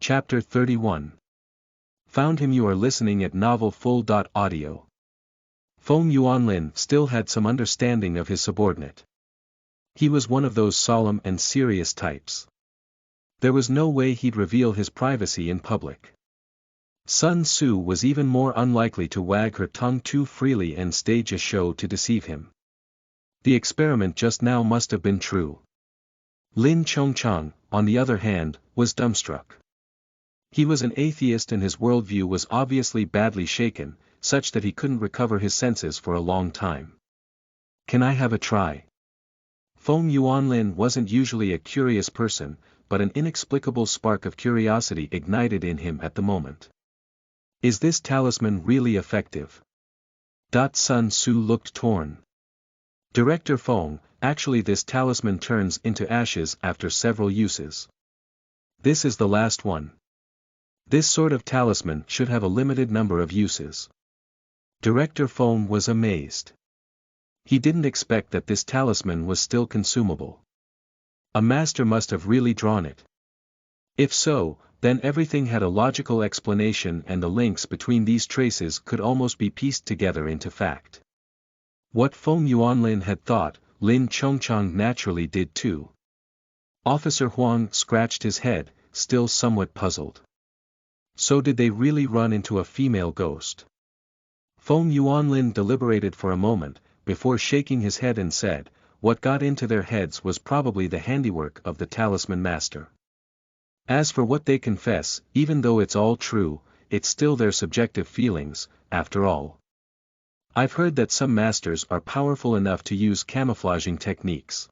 Chapter 31. Found him. You are listening at Novel Full. Audio. Feng Yuanlin still had some understanding of his subordinate. He was one of those solemn and serious types. There was no way he'd reveal his privacy in public. Sun Tzu was even more unlikely to wag her tongue too freely and stage a show to deceive him. The experiment just now must have been true. Lin Chongchang, on the other hand, was dumbstruck. He was an atheist and his worldview was obviously badly shaken, such that he couldn't recover his senses for a long time. Can I have a try? Feng Yuanlin wasn't usually a curious person, but an inexplicable spark of curiosity ignited in him at the moment. Is this talisman really effective? Sun Tzu looked torn. Director Feng, actually this talisman turns into ashes after several uses. This is the last one. This sort of talisman should have a limited number of uses. Director Feng was amazed. He didn't expect that this talisman was still consumable. A master must have really drawn it. If so, then everything had a logical explanation and the links between these traces could almost be pieced together into fact. What Feng Yuanlin had thought, Lin Chongchang naturally did too. Officer Huang scratched his head, still somewhat puzzled. So did they really run into a female ghost? Feng Yuanlin deliberated for a moment, before shaking his head and said, what got into their heads was probably the handiwork of the talisman master. As for what they confess, even though it's all true, it's still their subjective feelings, after all. I've heard that some masters are powerful enough to use camouflaging techniques.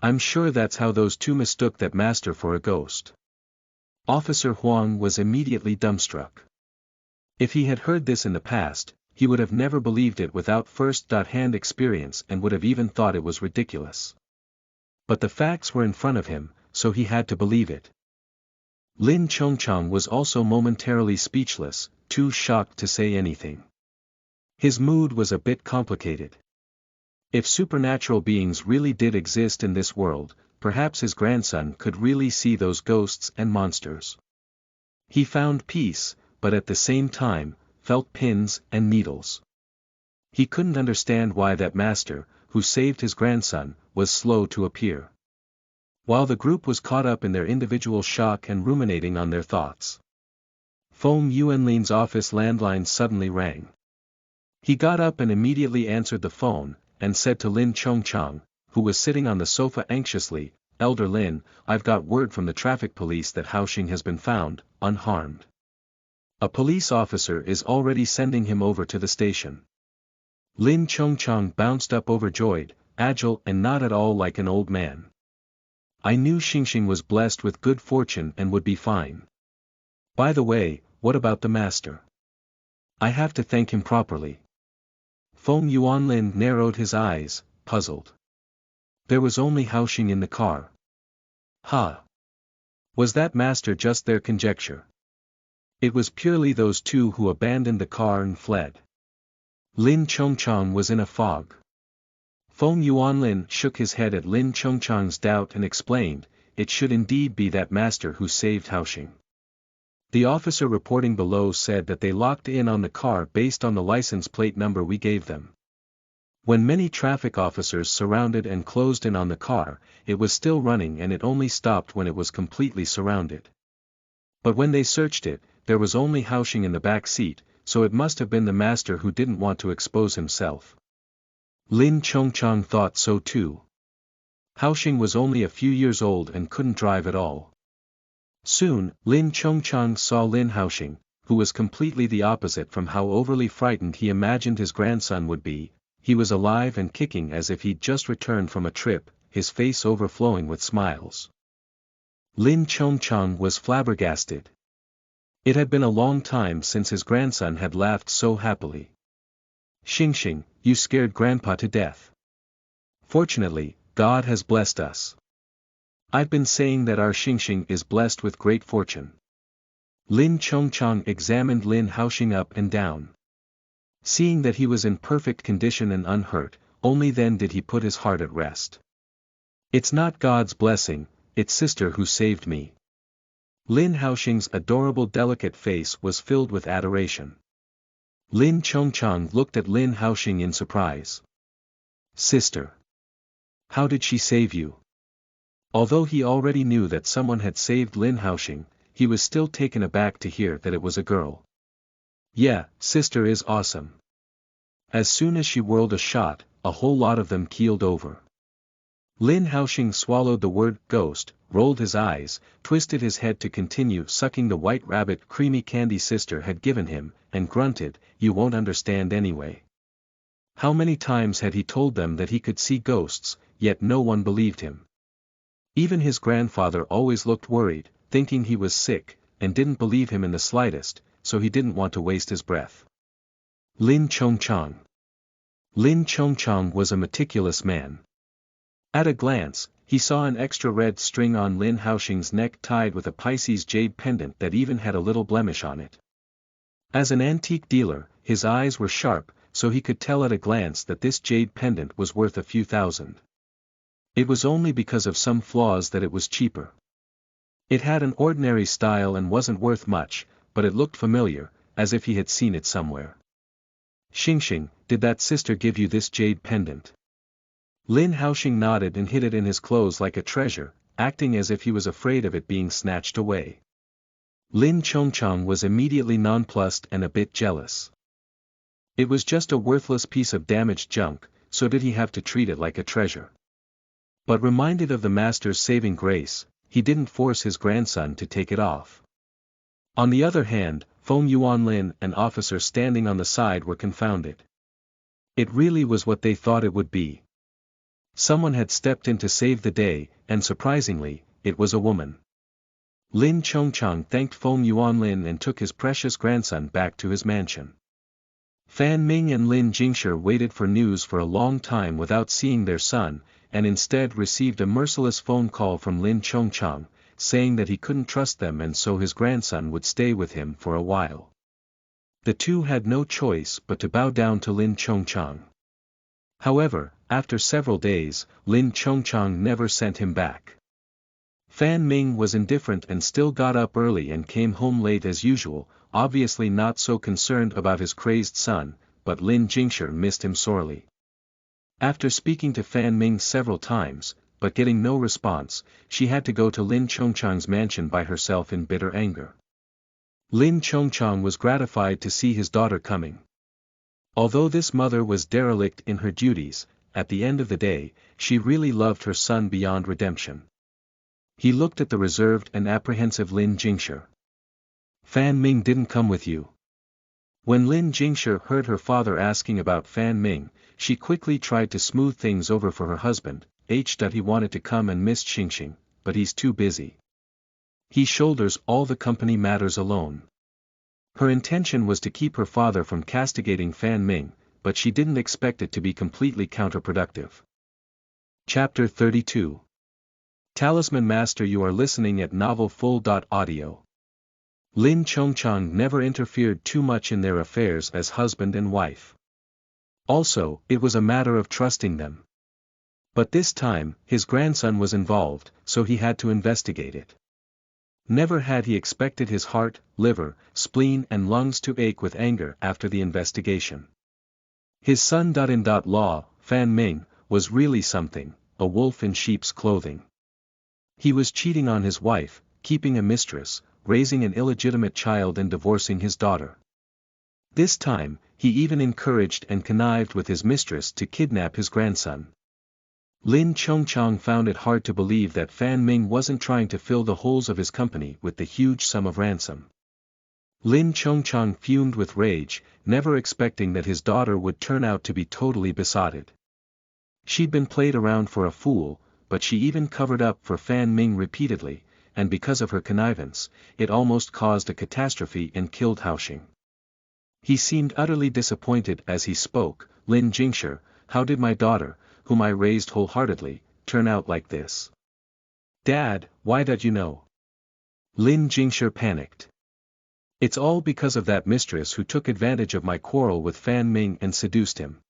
I'm sure that's how those two mistook that master for a ghost. Officer Huang was immediately dumbstruck. If he had heard this in the past, he would have never believed it without first-hand experience and would have even thought it was ridiculous. But the facts were in front of him, so he had to believe it. Lin Chongchang was also momentarily speechless, too shocked to say anything. His mood was a bit complicated. If supernatural beings really did exist in this world, perhaps his grandson could really see those ghosts and monsters. He found peace, but at the same time, felt pins and needles. He couldn't understand why that master, who saved his grandson, was slow to appear. While the group was caught up in their individual shock and ruminating on their thoughts, Feng Yuanlin's office landline suddenly rang. He got up and immediately answered the phone, and said to Lin Chongchang, who was sitting on the sofa anxiously, Elder Lin, I've got word from the traffic police that Haoxing has been found, unharmed. A police officer is already sending him over to the station. Lin Chongchang bounced up overjoyed, agile and not at all like an old man. I knew Xingxing was blessed with good fortune and would be fine. By the way, what about the master? I have to thank him properly. Feng Yuanlin narrowed his eyes, puzzled. There was only Haoxing in the car. Was that master just their conjecture? It was purely those two who abandoned the car and fled. Lin Chongchang was in a fog. Feng Yuanlin shook his head at Lin Chongchang's doubt and explained, it should indeed be that master who saved Haoxing. The officer reporting below said that they locked in on the car based on the license plate number we gave them. When many traffic officers surrounded and closed in on the car, it was still running and it only stopped when it was completely surrounded. But when they searched it, there was only Haoxing in the back seat, so it must have been the master who didn't want to expose himself. Lin Chongchang thought so too. Haoxing was only a few years old and couldn't drive at all. Soon, Lin Chongchang saw Lin Haoxing, who was completely the opposite from how overly frightened he imagined his grandson would be. He was alive and kicking as if he'd just returned from a trip, his face overflowing with smiles. Lin Chongchang was flabbergasted. It had been a long time since his grandson had laughed so happily. Xingxing, you scared Grandpa to death. Fortunately, God has blessed us. I've been saying that our Xingxing is blessed with great fortune. Lin Chongchang examined Lin Haoxing up and down. Seeing that he was in perfect condition and unhurt, only then did he put his heart at rest. It's not God's blessing, it's sister who saved me. Lin Haoxing's adorable delicate face was filled with adoration. Lin Chongchang looked at Lin Haoxing in surprise. Sister. How did she save you? Although he already knew that someone had saved Lin Haoxing, he was still taken aback to hear that it was a girl. Yeah, sister is awesome. As soon as she whirled a shot, a whole lot of them keeled over. Lin Haoxing swallowed the word ghost, rolled his eyes, twisted his head to continue sucking the white rabbit creamy candy sister had given him, and grunted, "You won't understand anyway." How many times had he told them that he could see ghosts, yet no one believed him. Even his grandfather always looked worried, thinking he was sick, and didn't believe him in the slightest, so he didn't want to waste his breath. Lin Chongchang. Lin Chongchang was a meticulous man. At a glance, he saw an extra red string on Lin Haoxing's neck tied with a Pisces jade pendant that even had a little blemish on it. As an antique dealer, his eyes were sharp, so he could tell at a glance that this jade pendant was worth a few thousand. It was only because of some flaws that it was cheaper. It had an ordinary style and wasn't worth much, but it looked familiar, as if he had seen it somewhere. Xingxing, did that sister give you this jade pendant? Lin Haoxing nodded and hid it in his clothes like a treasure, acting as if he was afraid of it being snatched away. Lin Chongchang was immediately nonplussed and a bit jealous. It was just a worthless piece of damaged junk, so did he have to treat it like a treasure? But reminded of the master's saving grace, he didn't force his grandson to take it off. On the other hand, Feng Yuanlin and officer standing on the side were confounded. It really was what they thought it would be. Someone had stepped in to save the day, and surprisingly, it was a woman. Lin Chongchang thanked Feng Yuanlin and took his precious grandson back to his mansion. Fan Ming and Lin Jingshi waited for news for a long time without seeing their son, and instead received a merciless phone call from Lin Chongchang, saying that he couldn't trust them and so his grandson would stay with him for a while. The two had no choice but to bow down to Lin Chongchang. However, after several days, Lin Chongchang never sent him back. Fan Ming was indifferent and still got up early and came home late as usual, obviously not so concerned about his crazed son, but Lin Jingshi missed him sorely. After speaking to Fan Ming several times, but getting no response, she had to go to Lin Chongchang's mansion by herself in bitter anger. Lin Chongchang was gratified to see his daughter coming. Although this mother was derelict in her duties, at the end of the day, she really loved her son beyond redemption. He looked at the reserved and apprehensive Lin Jingshi. Fan Ming didn't come with you. When Lin Jingshi heard her father asking about Fan Ming, she quickly tried to smooth things over for her husband. He wanted to come and miss Xingxing, but he's too busy. He shoulders all the company matters alone. Her intention was to keep her father from castigating Fan Ming, but she didn't expect it to be completely counterproductive. Chapter 32. Talisman Master. You are listening at novelfull.audio. Lin Chongchang never interfered too much in their affairs as husband and wife. Also, it was a matter of trusting them. But this time, his grandson was involved, so he had to investigate it. Never had he expected his heart, liver, spleen and lungs to ache with anger after the investigation. His son-in-law, Fan Ming, was really something, a wolf in sheep's clothing. He was cheating on his wife, keeping a mistress, raising an illegitimate child and divorcing his daughter. This time, he even encouraged and connived with his mistress to kidnap his grandson. Lin Chongchang found it hard to believe that Fan Ming wasn't trying to fill the holes of his company with the huge sum of ransom. Lin Chongchang fumed with rage, never expecting that his daughter would turn out to be totally besotted. She'd been played around for a fool, but she even covered up for Fan Ming repeatedly, and because of her connivance, it almost caused a catastrophe and killed Haoxing. He seemed utterly disappointed as he spoke. Lin Jingshi, how did my daughter, whom I raised wholeheartedly, turn out like this? Dad, why don't you know? Lin Jingshi panicked. It's all because of that mistress who took advantage of my quarrel with Fan Ming and seduced him.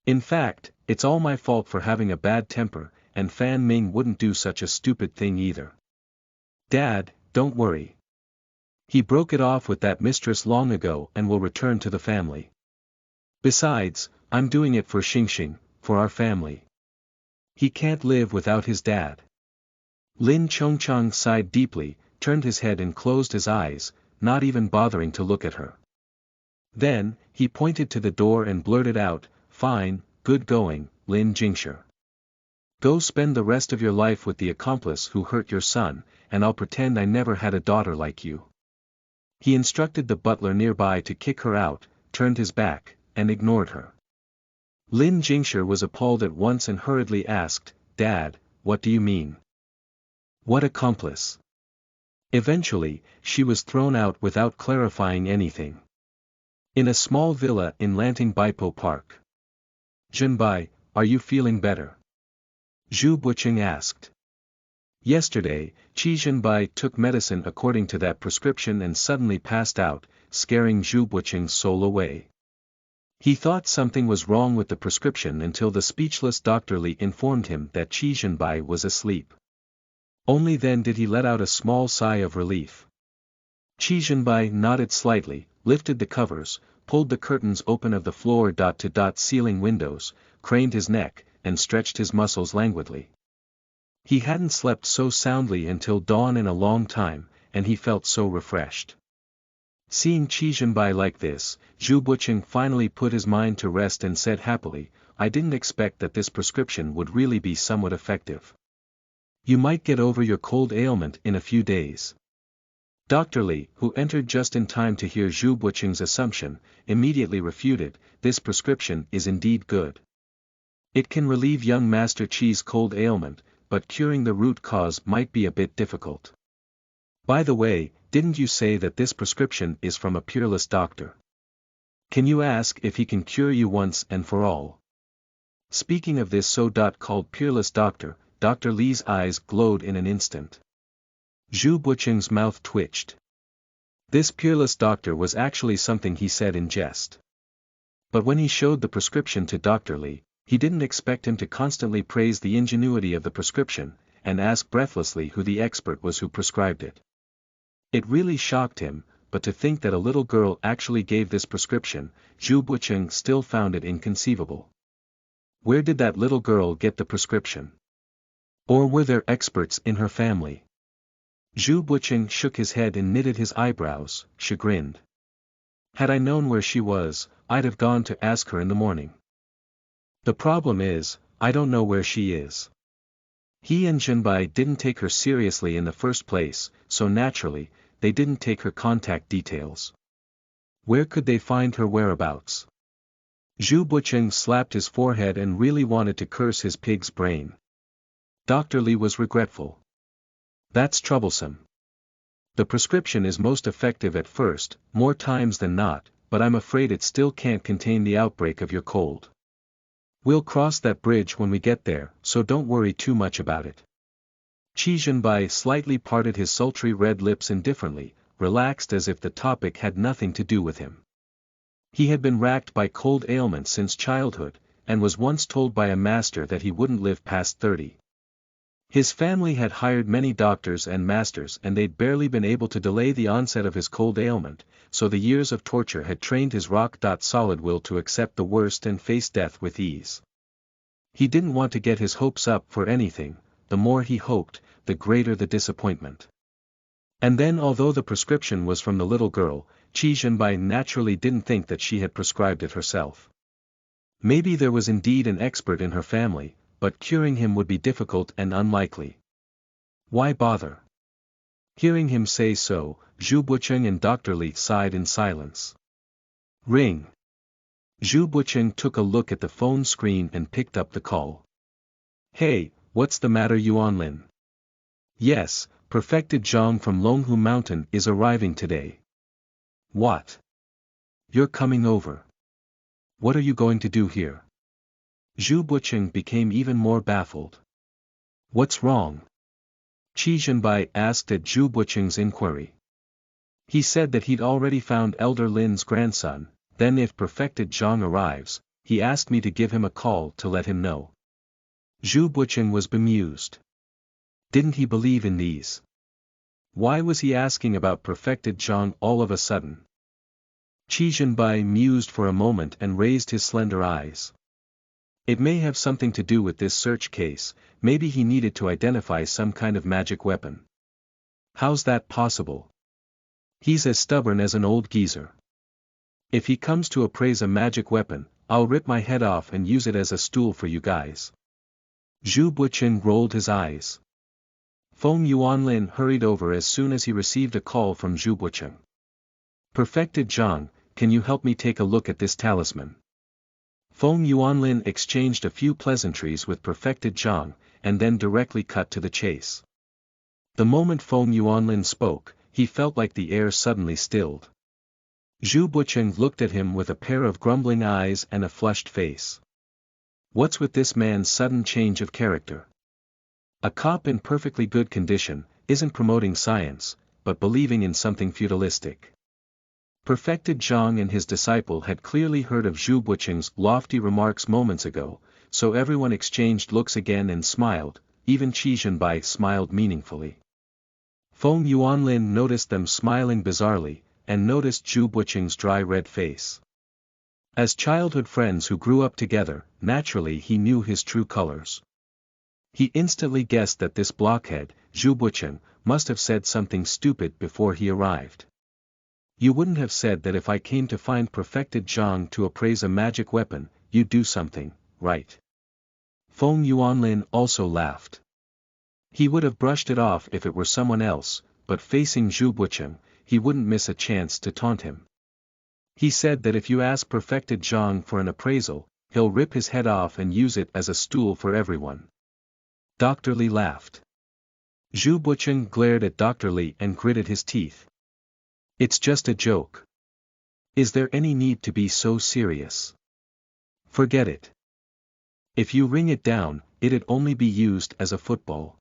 In fact, it's all my fault for having a bad temper, and Fan Ming wouldn't do such a stupid thing either. Dad, don't worry. He broke it off with that mistress long ago and will return to the family. Besides, I'm doing it for Xingxing, for our family. He can't live without his dad. Lin Chongcheng sighed deeply, turned his head and closed his eyes, not even bothering to look at her. Then, he pointed to the door and blurted out, "Fine, good going, Lin Jingshi. Go spend the rest of your life with the accomplice who hurt your son, and I'll pretend I never had a daughter like you." He instructed the butler nearby to kick her out, turned his back, and ignored her. Lin Jingshi was appalled at once and hurriedly asked, "Dad, what do you mean? What accomplice?" Eventually, she was thrown out without clarifying anything. In a small villa in Lanting Baipo Park. "Zhenbai, are you feeling better?" Zhu Buqing asked. Yesterday, Qi Zhenbai took medicine according to that prescription and suddenly passed out, scaring Zhu Buqing's soul away. He thought something was wrong with the prescription until the speechless Dr. Li informed him that Qi Zhenbai was asleep. Only then did he let out a small sigh of relief. Qi Zhenbai nodded slightly, lifted the covers, pulled the curtains open of the floor-to-ceiling windows, craned his neck, and stretched his muscles languidly. He hadn't slept so soundly until dawn in a long time, and he felt so refreshed. Seeing Qi Zhenbai like this, Zhu Buqing finally put his mind to rest and said happily, "I didn't expect that this prescription would really be somewhat effective. You might get over your cold ailment in a few days." Dr. Li, who entered just in time to hear Zhu Buqing's assumption, immediately refuted, "This prescription is indeed good. It can relieve young Master Qi's cold ailment, but curing the root cause might be a bit difficult. By the way, didn't you say that this prescription is from a peerless doctor? Can you ask if he can cure you once and for all?" Speaking of this so-called peerless doctor, Dr. Li's eyes glowed in an instant. Zhu Buqing's mouth twitched. This peerless doctor was actually something he said in jest. But when he showed the prescription to Dr. Li, he didn't expect him to constantly praise the ingenuity of the prescription, and ask breathlessly who the expert was who prescribed it. It really shocked him, but to think that a little girl actually gave this prescription, Zhu Buqing still found it inconceivable. Where did that little girl get the prescription? Or were there experts in her family? Zhu Buqing shook his head and knitted his eyebrows, chagrined. "Had I known where she was, I'd have gone to ask her in the morning. The problem is, I don't know where she is." He and Zhenbai didn't take her seriously in the first place, so naturally, they didn't take her contact details. Where could they find her whereabouts? Zhu Buqing slapped his forehead and really wanted to curse his pig's brain. Dr. Li was regretful. "That's troublesome. The prescription is most effective at first, more times than not, but I'm afraid it still can't contain the outbreak of your cold. We'll cross that bridge when we get there, so don't worry too much about it." Qi Zhenbai slightly parted his sultry red lips indifferently, relaxed as if the topic had nothing to do with him. He had been racked by cold ailments since childhood, and was once told by a master that he wouldn't live past 30. His family had hired many doctors and masters and they'd barely been able to delay the onset of his cold ailment, so the years of torture had trained his rock-solid will to accept the worst and face death with ease. He didn't want to get his hopes up for anything, the more he hoped, the greater the disappointment. And then although the prescription was from the little girl, Qi Zhenbai naturally didn't think that she had prescribed it herself. Maybe there was indeed an expert in her family, but curing him would be difficult and unlikely. Why bother? Hearing him say so, Zhu Buqing and Dr. Li sighed in silence. Ring. Zhu Buqing took a look at the phone screen and picked up the call. "Hey, what's the matter, Yuanlin?" "Yes, Perfected Zhang from Longhu Mountain is arriving today." "What? You're coming over? What are you going to do here?" Zhu Buqing became even more baffled. "What's wrong?" Qi Zhenbai asked at Zhu Buqing's inquiry. He said that he'd already found Elder Lin's grandson, then if Perfected Zhang arrives, he asked me to give him a call to let him know. Zhu Buqing was bemused. Didn't he believe in these Why was he asking about perfected Zhang all of a sudden? Qi Zhenbai mused for a moment and raised his slender eyes. It may have something to do with this search case, maybe he needed to identify some kind of magic weapon. How's that possible? He's as stubborn as an old geezer. If he comes to appraise a magic weapon, I'll rip my head off and use it as a stool for you guys. Zhu Buqin rolled his eyes. Feng Yuanlin hurried over as soon as he received a call from Zhu Buqin. Perfected Zhang, can you help me take a look at this talisman? Feng Yuanlin exchanged a few pleasantries with Perfected Zhang, and then directly cut to the chase. The moment Feng Yuanlin spoke, he felt like the air suddenly stilled. Zhu Buqin looked at him with a pair of grumbling eyes and a flushed face. What's with this man's sudden change of character? A cop in perfectly good condition, isn't promoting science, but believing in something feudalistic. Perfected Zhang and his disciple had clearly heard of Zhu Buqin's lofty remarks moments ago, so everyone exchanged looks again and smiled, even Qi Zhenbai smiled meaningfully. Feng Yuanlin noticed them smiling bizarrely, and noticed Zhu Buqin's dry red face. As childhood friends who grew up together, naturally he knew his true colors. He instantly guessed that this blockhead, Zhu Buqin, must have said something stupid before he arrived. You wouldn't have said that if I came to find Perfected Zhang to appraise a magic weapon, you'd do something, right? Feng Yuanlin also laughed. He would have brushed it off if it were someone else, but facing Zhu Buqin, he wouldn't miss a chance to taunt him. He said that if you ask Perfected Zhang for an appraisal, he'll rip his head off and use it as a stool for everyone. Dr. Li laughed. Zhu Buqin glared at Dr. Li and gritted his teeth. It's just a joke. Is there any need to be so serious? Forget it. If you wring it down, it'd only be used as a football.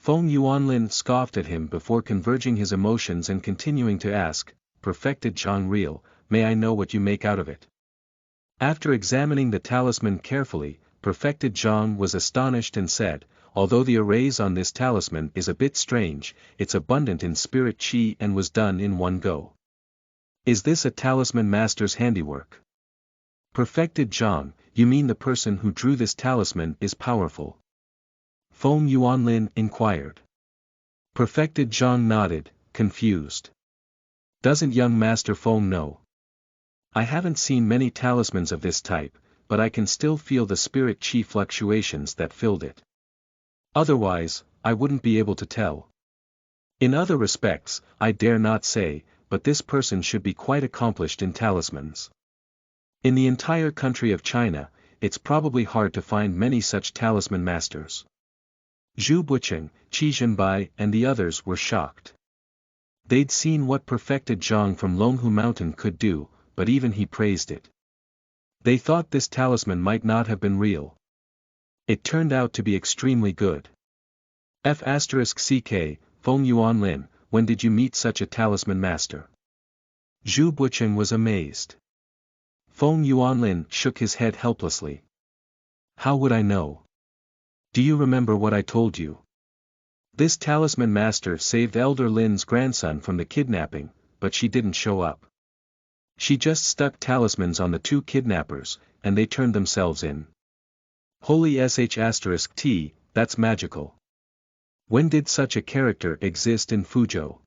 Feng Yuanlin scoffed at him before converging his emotions and continuing to ask, Perfected Zhang real, may I know what you make out of it? After examining the talisman carefully, Perfected Zhang was astonished and said, although the arrays on this talisman is a bit strange, it's abundant in spirit qi and was done in one go. Is this a talisman master's handiwork? Perfected Zhang, you mean the person who drew this talisman is powerful? Feng Yuanlin inquired. Perfected Zhang nodded, confused. Doesn't young Master Feng know? I haven't seen many talismans of this type, but I can still feel the spirit qi fluctuations that filled it. Otherwise, I wouldn't be able to tell. In other respects, I dare not say, but this person should be quite accomplished in talismans. In the entire country of China, it's probably hard to find many such talisman masters. Zhu Buqin, Qi Zhenbai and the others were shocked. They'd seen what Perfected Zhang from Longhu Mountain could do, but even he praised it. They thought this talisman might not have been real. It turned out to be extremely good. F***ck, Feng Yuanlin, when did you meet such a talisman master? Zhu Buqin was amazed. Feng Yuanlin shook his head helplessly. How would I know? Do you remember what I told you? This talisman master saved Elder Lin's grandson from the kidnapping, but she didn't show up. She just stuck talismans on the two kidnappers, and they turned themselves in. Holy sh**t, that's magical. When did such a character exist in Fuzhou?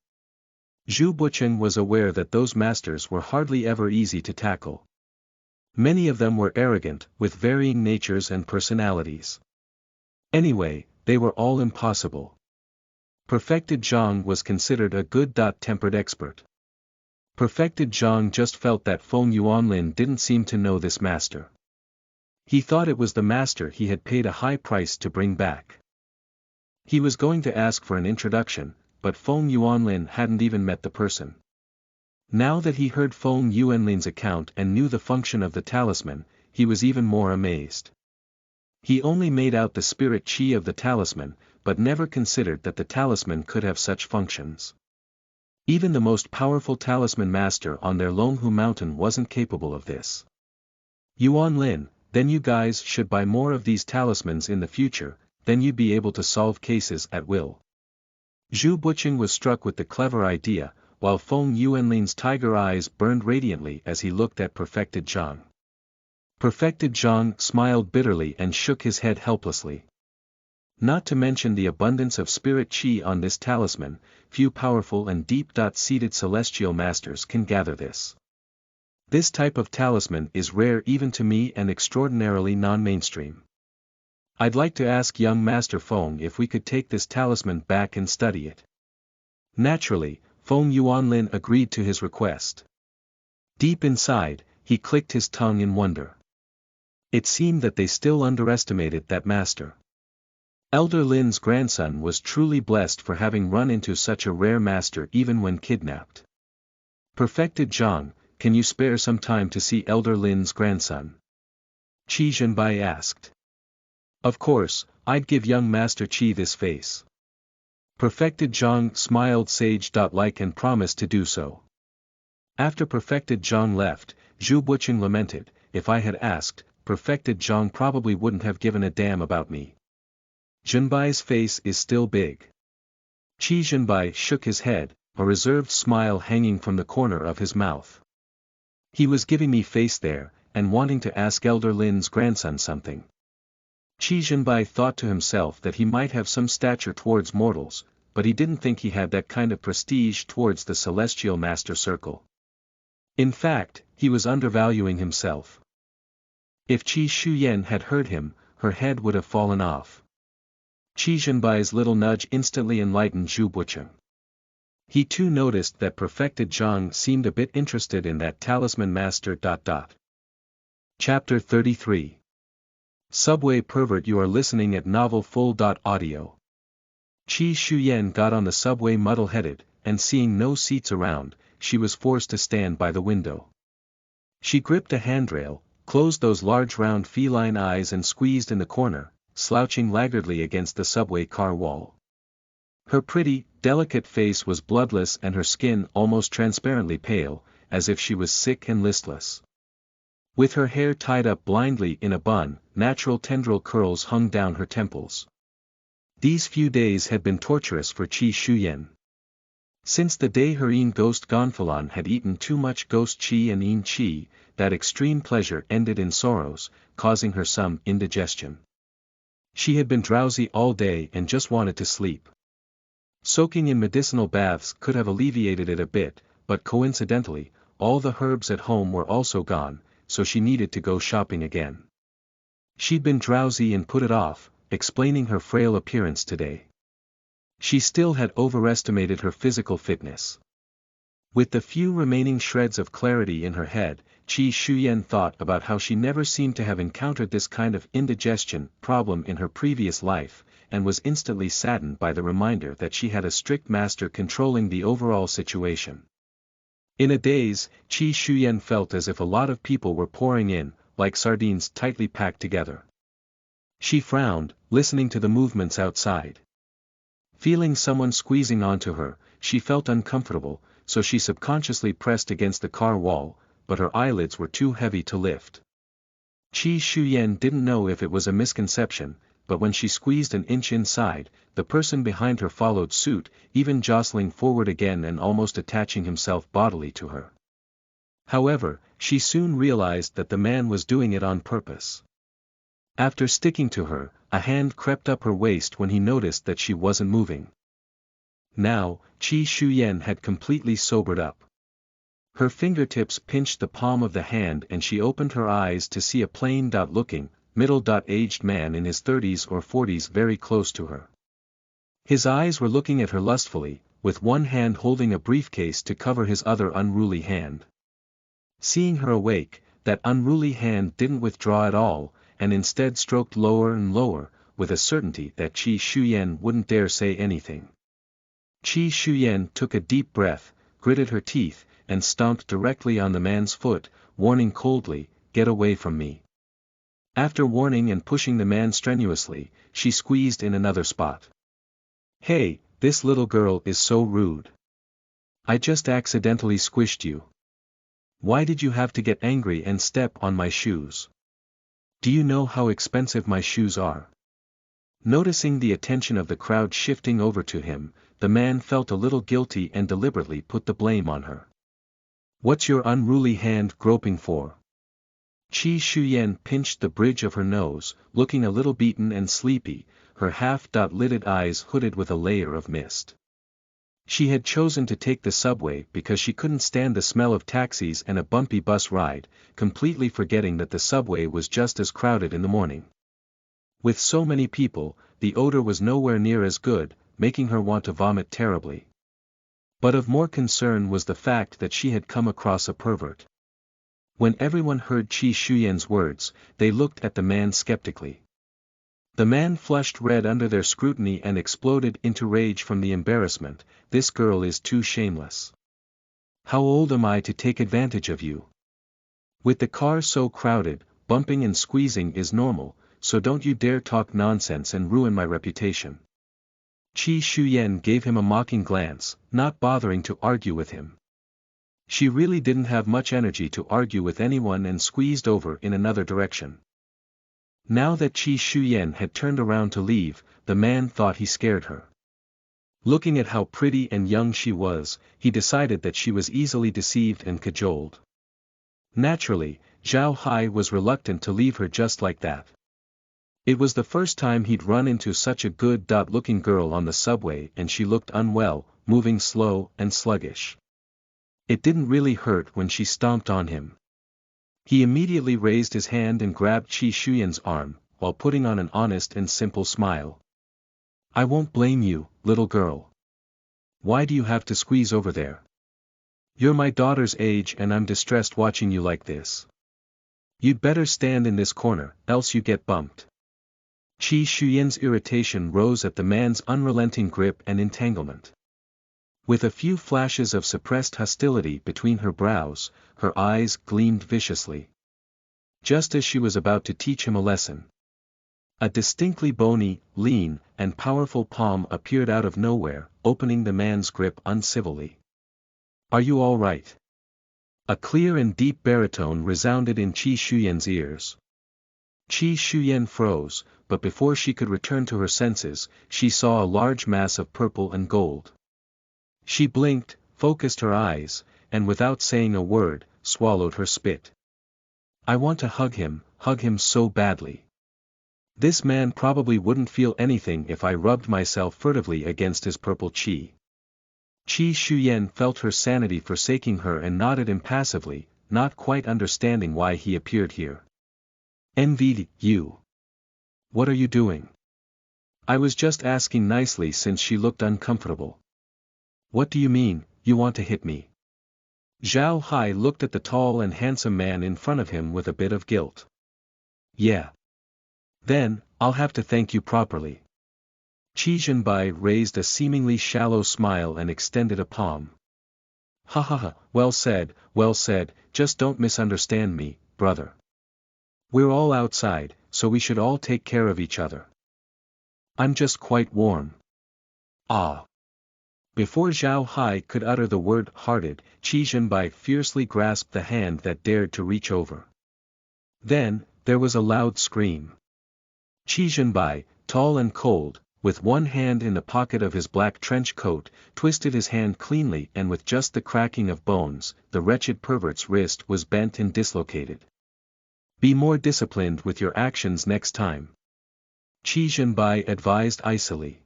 Zhu Buqin was aware that those masters were hardly ever easy to tackle. Many of them were arrogant, with varying natures and personalities. Anyway, they were all impossible. Perfected Zhang was considered a good-tempered expert. Perfected Zhang just felt that Feng Yuanlin didn't seem to know this master. He thought it was the master he had paid a high price to bring back. He was going to ask for an introduction, but Feng Yuanlin hadn't even met the person. Now that he heard Feng Yuanlin's account and knew the function of the talisman, he was even more amazed. He only made out the spirit qi of the talisman, but never considered that the talisman could have such functions. Even the most powerful talisman master on their Longhu Mountain wasn't capable of this. Yuanlin, then you guys should buy more of these talismans in the future, then you'd be able to solve cases at will. Zhu Buqing was struck with the clever idea, while Feng Yuanlin's tiger eyes burned radiantly as he looked at Perfected Zhang. Perfected Zhang smiled bitterly and shook his head helplessly. Not to mention the abundance of spirit qi on this talisman, few powerful and deep-seated celestial masters can gather this. This type of talisman is rare even to me and extraordinarily non-mainstream. I'd like to ask young Master Feng if we could take this talisman back and study it. Naturally, Feng Yuanlin agreed to his request. Deep inside, he clicked his tongue in wonder. It seemed that they still underestimated that master. Elder Lin's grandson was truly blessed for having run into such a rare master even when kidnapped. Perfected Zhang, can you spare some time to see Elder Lin's grandson? Qi Zhenbai asked. Of course, I'd give young Master Qi this face. Perfected Zhang smiled sage-like and promised to do so. After Perfected Zhang left, Zhu Buqing lamented, if I had asked, Perfected Zhang probably wouldn't have given a damn about me. Zhenbai's face is still big. Qi Zhenbai shook his head, a reserved smile hanging from the corner of his mouth. He was giving me face there, and wanting to ask Elder Lin's grandson something. Qi Zhenbai thought to himself that he might have some stature towards mortals, but he didn't think he had that kind of prestige towards the celestial master circle. In fact, he was undervaluing himself. If Qi Shuyan had heard him, her head would have fallen off. Qi Zhenbai's little nudge instantly enlightened Zhu Buqing. He too noticed that Perfected Zhang seemed a bit interested in that talisman master. Chapter 33. Subway Pervert. You are listening at novelfull.audio. Qi Shuyan got on the subway muddle-headed, and seeing no seats around, she was forced to stand by the window. She gripped a handrail, closed those large round feline eyes and squeezed in the corner, slouching laggardly against the subway car wall. Her pretty, delicate face was bloodless and her skin almost transparently pale, as if she was sick and listless. With her hair tied up blindly in a bun, natural tendril curls hung down her temples. These few days had been torturous for Qi Shuyan. Since the day her Yin ghost Gonfalon had eaten too much ghost qi and Yin qi, that extreme pleasure ended in sorrows, causing her some indigestion. She had been drowsy all day and just wanted to sleep. Soaking in medicinal baths could have alleviated it a bit, but coincidentally, all the herbs at home were also gone, so she needed to go shopping again. She'd been drowsy and put it off, explaining her frail appearance today. She still had overestimated her physical fitness. With the few remaining shreds of clarity in her head, Qi Shuyan thought about how she never seemed to have encountered this kind of indigestion problem in her previous life, and was instantly saddened by the reminder that she had a strict master controlling the overall situation. In a daze, Qi Shuyan felt as if a lot of people were pouring in, like sardines tightly packed together. She frowned, listening to the movements outside. Feeling someone squeezing onto her, she felt uncomfortable, so she subconsciously pressed against the car wall, but her eyelids were too heavy to lift. Qi Shuyan didn't know if it was a misconception, but when she squeezed an inch inside, the person behind her followed suit, even jostling forward again and almost attaching himself bodily to her. However, she soon realized that the man was doing it on purpose. After sticking to her, a hand crept up her waist when he noticed that she wasn't moving. Now, Qi Shuyan had completely sobered up. Her fingertips pinched the palm of the hand and she opened her eyes to see a plain-looking, middle-aged man in his 30s or 40s very close to her. His eyes were looking at her lustfully, with one hand holding a briefcase to cover his other unruly hand. Seeing her awake, that unruly hand didn't withdraw at all, and instead stroked lower and lower, with a certainty that Qi Shuyan wouldn't dare say anything. Qi Shuyan took a deep breath, gritted her teeth, and stomped directly on the man's foot, warning coldly, "Get away from me." After warning and pushing the man strenuously, she squeezed in another spot. "Hey, this little girl is so rude. I just accidentally squished you. Why did you have to get angry and step on my shoes? Do you know how expensive my shoes are? Noticing the attention of the crowd shifting over to him, the man felt a little guilty and deliberately put the blame on her. "What's your unruly hand groping for?" Qi Shuyen pinched the bridge of her nose, looking a little beaten and sleepy, her half-lidded eyes hooded with a layer of mist. She had chosen to take the subway because she couldn't stand the smell of taxis and a bumpy bus ride, completely forgetting that the subway was just as crowded in the morning. With so many people, the odor was nowhere near as good, making her want to vomit terribly. But of more concern was the fact that she had come across a pervert. When everyone heard Qi Shuyen's words, they looked at the man skeptically. The man flushed red under their scrutiny and exploded into rage from the embarrassment. "This girl is too shameless. How old am I to take advantage of you? With the car so crowded, bumping and squeezing is normal, so don't you dare talk nonsense and ruin my reputation." Qi Shuyen gave him a mocking glance, not bothering to argue with him. She really didn't have much energy to argue with anyone and squeezed over in another direction. Now that Qi Shuyen had turned around to leave, the man thought he scared her. Looking at how pretty and young she was, he decided that she was easily deceived and cajoled. Naturally, Zhao Hai was reluctant to leave her just like that. It was the first time he'd run into such a good-looking girl on the subway, and she looked unwell, moving slow and sluggish. It didn't really hurt when she stomped on him. He immediately raised his hand and grabbed Qi Shuyen's arm, while putting on an honest and simple smile. "I won't blame you, little girl. Why do you have to squeeze over there? You're my daughter's age and I'm distressed watching you like this. You'd better stand in this corner, else you get bumped." Qi Shuyen's irritation rose at the man's unrelenting grip and entanglement. With a few flashes of suppressed hostility between her brows, her eyes gleamed viciously. Just as she was about to teach him a lesson, a distinctly bony, lean, and powerful palm appeared out of nowhere, opening the man's grip uncivilly. "Are you all right?" A clear and deep baritone resounded in Qi Shuyen's ears. Qi Shuyen froze, but before she could return to her senses, she saw a large mass of purple and gold. She blinked, focused her eyes, and without saying a word, swallowed her spit. "I want to hug him so badly. This man probably wouldn't feel anything if I rubbed myself furtively against his purple chi." Qi Shuyen felt her sanity forsaking her and nodded impassively, not quite understanding why he appeared here. "Envied you. What are you doing?" "I was just asking nicely," since she looked uncomfortable. "What do you mean, you want to hit me?" Zhao Hai looked at the tall and handsome man in front of him with a bit of guilt. "Yeah. Then, I'll have to thank you properly." Qi Zhenbai raised a seemingly shallow smile and extended a palm. "Ha ha ha, well said, just don't misunderstand me, brother. We're all outside, so we should all take care of each other. I'm just quite warm." "Ah." Before Zhao Hai could utter the word "hearted," Qi Zhenbai fiercely grasped the hand that dared to reach over. Then, there was a loud scream. Qi Zhenbai, tall and cold, with one hand in the pocket of his black trench coat, twisted his hand cleanly, and with just the cracking of bones, the wretched pervert's wrist was bent and dislocated. "Be more disciplined with your actions next time," Qi Zhenbai advised icily.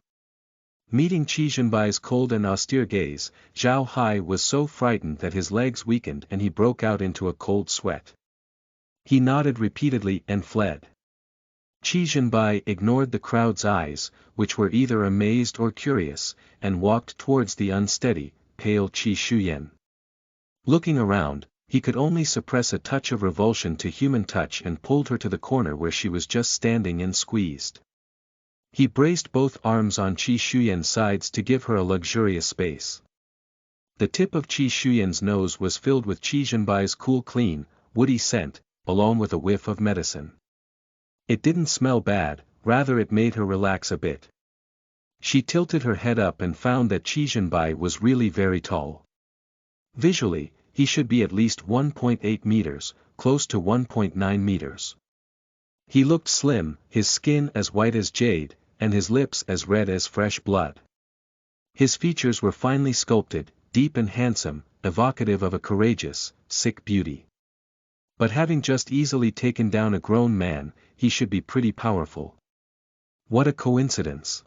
Meeting Qi Zhenbai's cold and austere gaze, Zhao Hai was so frightened that his legs weakened and he broke out into a cold sweat. He nodded repeatedly and fled. Qi Zhenbai ignored the crowd's eyes, which were either amazed or curious, and walked towards the unsteady, pale Qi Shuyen. Looking around, he could only suppress a touch of revulsion to human touch and pulled her to the corner where she was just standing and squeezed. He braced both arms on Qi Shuyen's sides to give her a luxurious space. The tip of Qi Shuyen's nose was filled with Qi Zhenbai's cool clean, woody scent, along with a whiff of medicine. It didn't smell bad, rather it made her relax a bit. She tilted her head up and found that Qi Zhenbai was really very tall. Visually, he should be at least 1.8 meters, close to 1.9 meters. He looked slim, his skin as white as jade, and his lips as red as fresh blood. His features were finely sculpted, deep and handsome, evocative of a courageous, sick beauty. But having just easily taken down a grown man, he should be pretty powerful. What a coincidence.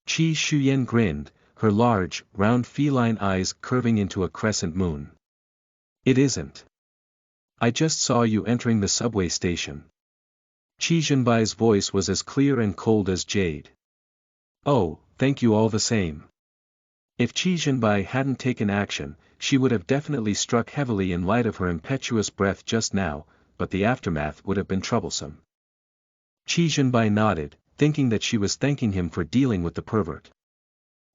Qi Shuyan grinned, her large, round feline eyes curving into a crescent moon. It isn't. I just saw you entering the subway station. Qi Zhenbai's voice was as clear and cold as jade. Oh, thank you all the same. If Qi Zhenbai hadn't taken action, she would have definitely struck heavily in light of her impetuous breath just now, but the aftermath would have been troublesome. Qi Zhenbai nodded, thinking that she was thanking him for dealing with the pervert.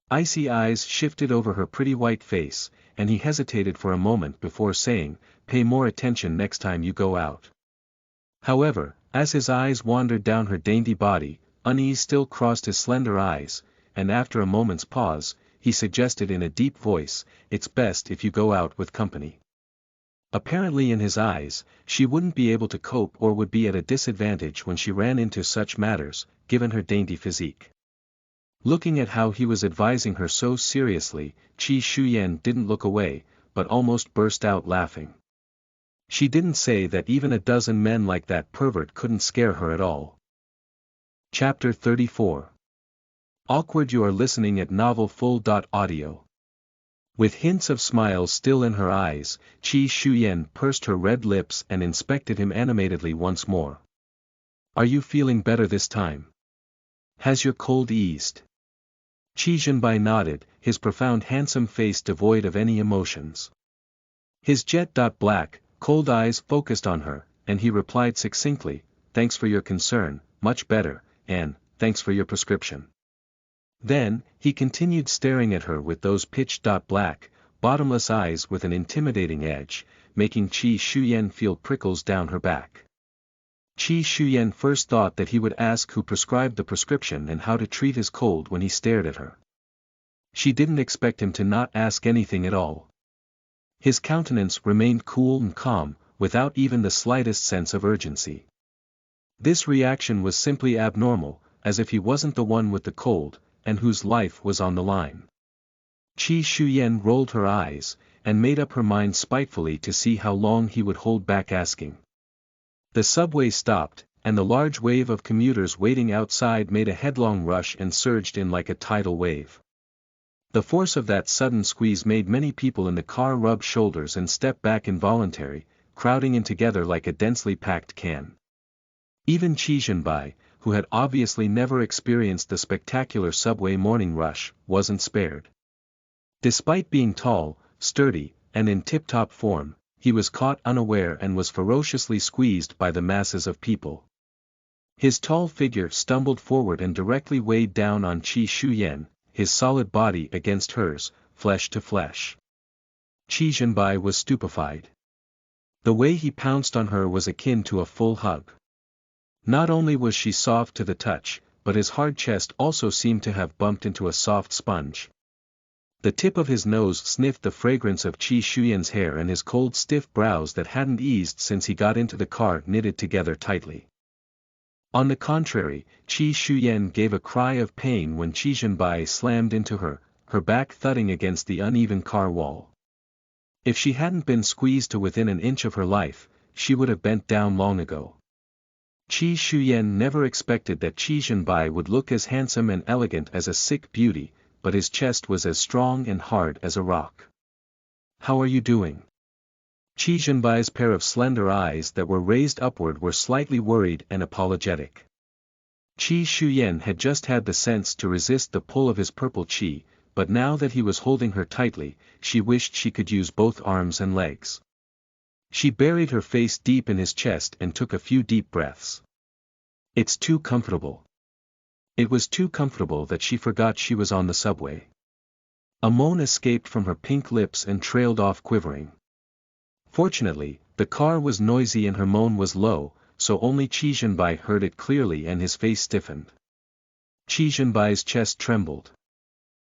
Icy eyes shifted over her pretty white face, and he hesitated for a moment before saying, "Pay more attention next time you go out." However, as his eyes wandered down her dainty body, unease still crossed his slender eyes, and after a moment's pause, he suggested in a deep voice, "It's best if you go out with company." Apparently in his eyes, she wouldn't be able to cope or would be at a disadvantage when she ran into such matters, given her dainty physique. Looking at how he was advising her so seriously, Qi Shuyan didn't look away, but almost burst out laughing. She didn't say that even a dozen men like that pervert couldn't scare her at all. Chapter 34. Awkward. You are listening at novelfull.audio. With hints of smiles still in her eyes, Qi Shuyan pursed her red lips and inspected him animatedly once more. Are you feeling better this time? Has your cold eased? Qi Zhenbai nodded, his profound handsome face devoid of any emotions. His jet-black, cold eyes focused on her, and he replied succinctly, "Thanks for your concern, much better, and, thanks for your prescription." Then, he continued staring at her with those pitch-black, bottomless eyes with an intimidating edge, making Qi Shuyan feel prickles down her back. Qi Shuyan first thought that he would ask who prescribed the prescription and how to treat his cold when he stared at her. She didn't expect him to not ask anything at all. His countenance remained cool and calm, without even the slightest sense of urgency. This reaction was simply abnormal, as if he wasn't the one with the cold, and whose life was on the line. Qi Shuyan rolled her eyes, and made up her mind spitefully to see how long he would hold back asking. The subway stopped, and the large wave of commuters waiting outside made a headlong rush and surged in like a tidal wave. The force of that sudden squeeze made many people in the car rub shoulders and step back involuntarily, crowding in together like a densely packed can. Even Qi Zhenbai, who had obviously never experienced the spectacular subway morning rush, wasn't spared. Despite being tall, sturdy, and in tip-top form, he was caught unaware and was ferociously squeezed by the masses of people. His tall figure stumbled forward and directly weighed down on Qi Shuyan, his solid body against hers, flesh to flesh. Qi Zhenbai was stupefied. The way he pounced on her was akin to a full hug. Not only was she soft to the touch, but his hard chest also seemed to have bumped into a soft sponge. The tip of his nose sniffed the fragrance of Qi Shuyan's hair, and his cold stiff brows that hadn't eased since he got into the car knitted together tightly. On the contrary, Qi Shuyan gave a cry of pain when Qi Zhenbai slammed into her, her back thudding against the uneven car wall. If she hadn't been squeezed to within an inch of her life, she would have bent down long ago. Qi Shuyan never expected that Qi Zhenbai would look as handsome and elegant as a sick beauty, but his chest was as strong and hard as a rock. "How are you doing?" Qi Zhenbai's pair of slender eyes that were raised upward were slightly worried and apologetic. Qi Shuyan had just had the sense to resist the pull of his purple qi, but now that he was holding her tightly, she wished she could use both arms and legs. She buried her face deep in his chest and took a few deep breaths. "It's too comfortable." It was too comfortable that she forgot she was on the subway. A moan escaped from her pink lips and trailed off quivering. Fortunately, the car was noisy and her moan was low, so only Qi Zhenbai heard it clearly and his face stiffened. Qi Zhenbai's chest trembled.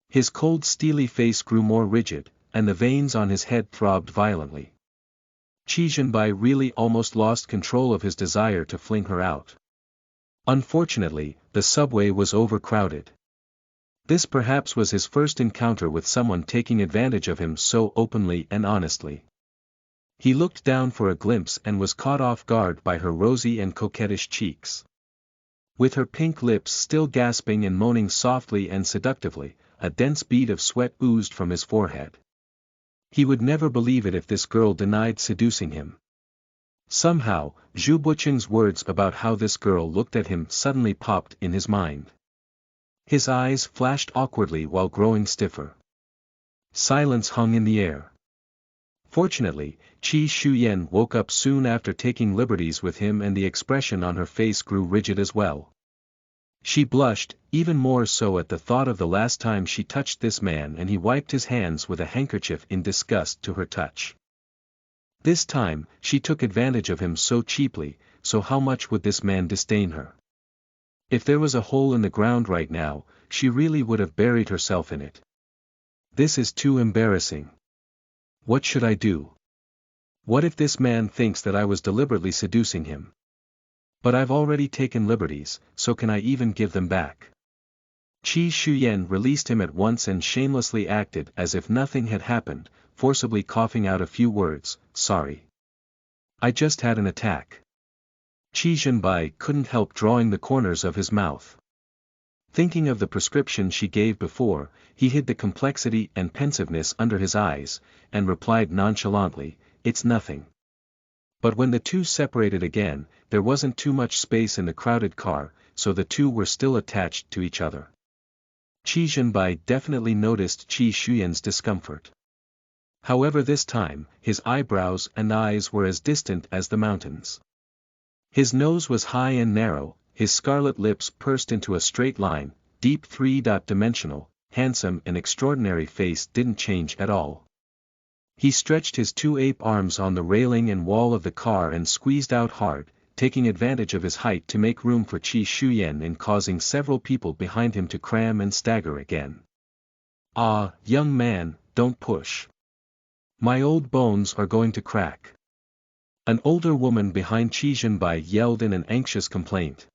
His cold steely face grew more rigid, and the veins on his head throbbed violently. Qi Zhenbai really almost lost control of his desire to fling her out. Unfortunately, the subway was overcrowded. This perhaps was his first encounter with someone taking advantage of him so openly and honestly. He looked down for a glimpse and was caught off guard by her rosy and coquettish cheeks. With her pink lips still gasping and moaning softly and seductively, a dense bead of sweat oozed from his forehead. He would never believe it if this girl denied seducing him. Somehow, Zhu Buqing's words about how this girl looked at him suddenly popped in his mind. His eyes flashed awkwardly while growing stiffer. Silence hung in the air. Fortunately, Qi Shuyan woke up soon after taking liberties with him, and the expression on her face grew rigid as well. She blushed, even more so at the thought of the last time she touched this man, and he wiped his hands with a handkerchief in disgust to her touch. This time, she took advantage of him so cheaply, so how much would this man disdain her? If there was a hole in the ground right now, she really would have buried herself in it. This is too embarrassing. What should I do? What if this man thinks that I was deliberately seducing him? But I've already taken liberties, so can I even give them back? Qi Shuyan released him at once and shamelessly acted as if nothing had happened, forcibly coughing out a few words, "Sorry. I just had an attack." Qi Zhenbai couldn't help drawing the corners of his mouth. Thinking of the prescription she gave before, he hid the complexity and pensiveness under his eyes, and replied nonchalantly, "It's nothing." But when the two separated again, there wasn't too much space in the crowded car, so the two were still attached to each other. Qi Zhenbai definitely noticed Qi Shuyan's discomfort. However, this time, his eyebrows and eyes were as distant as the mountains. His nose was high and narrow, his scarlet lips pursed into a straight line, deep three-dimensional, handsome and extraordinary face didn't change at all. He stretched his two ape arms on the railing and wall of the car and squeezed out hard, taking advantage of his height to make room for Qi Shuyan and causing several people behind him to cram and stagger again. "Ah, young man, don't push. My old bones are going to crack." An older woman behind Qi Zhenbai yelled in an anxious complaint.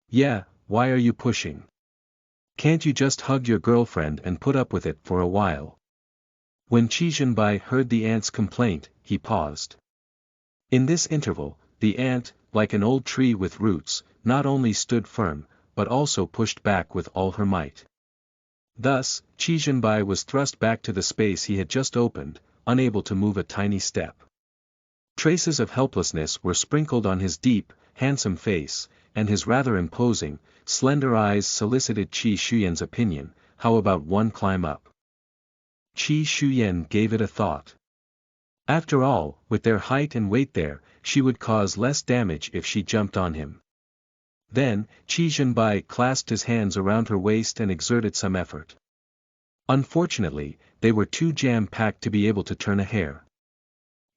"Yeah, why are you pushing? Can't you just hug your girlfriend and put up with it for a while?" When Qi Zhenbai heard the aunt's complaint, he paused. In this interval, the aunt, like an old tree with roots, not only stood firm, but also pushed back with all her might. Thus, Qi Zhenbai was thrust back to the space he had just opened, unable to move a tiny step. Traces of helplessness were sprinkled on his deep, handsome face, and his rather imposing, slender eyes solicited Qi Shuyan's opinion. "How about one climb up?" Qi Shuyan gave it a thought. After all, with their height and weight there, she would cause less damage if she jumped on him. Then, Qi Zhenbai clasped his hands around her waist and exerted some effort. Unfortunately, they were too jam-packed to be able to turn a hair.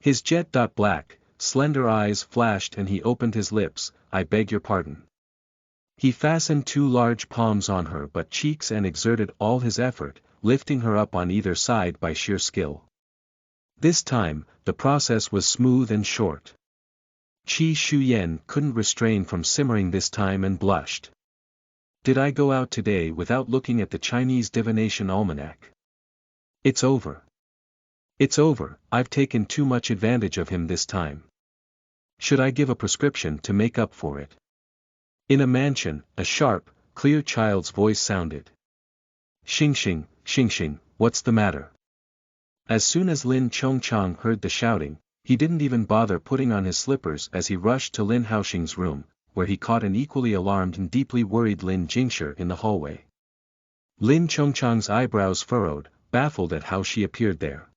His jet-black, slender eyes flashed and he opened his lips, "I beg your pardon." He fastened two large palms on her butt cheeks and exerted all his effort, lifting her up on either side by sheer skill. This time, the process was smooth and short. Qi Shuyan couldn't restrain from simmering this time and blushed. "Did I go out today without looking at the Chinese divination almanac? It's over. It's over, I've taken too much advantage of him this time. Should I give a prescription to make up for it?" In a mansion, a sharp, clear child's voice sounded. Xing, what's the matter?" As soon as Lin Chongchang heard the shouting, he didn't even bother putting on his slippers as he rushed to Lin Haoxing's room, where he caught an equally alarmed and deeply worried Lin Jingshi in the hallway. Lin Chongchang's eyebrows furrowed, baffled at how she appeared there.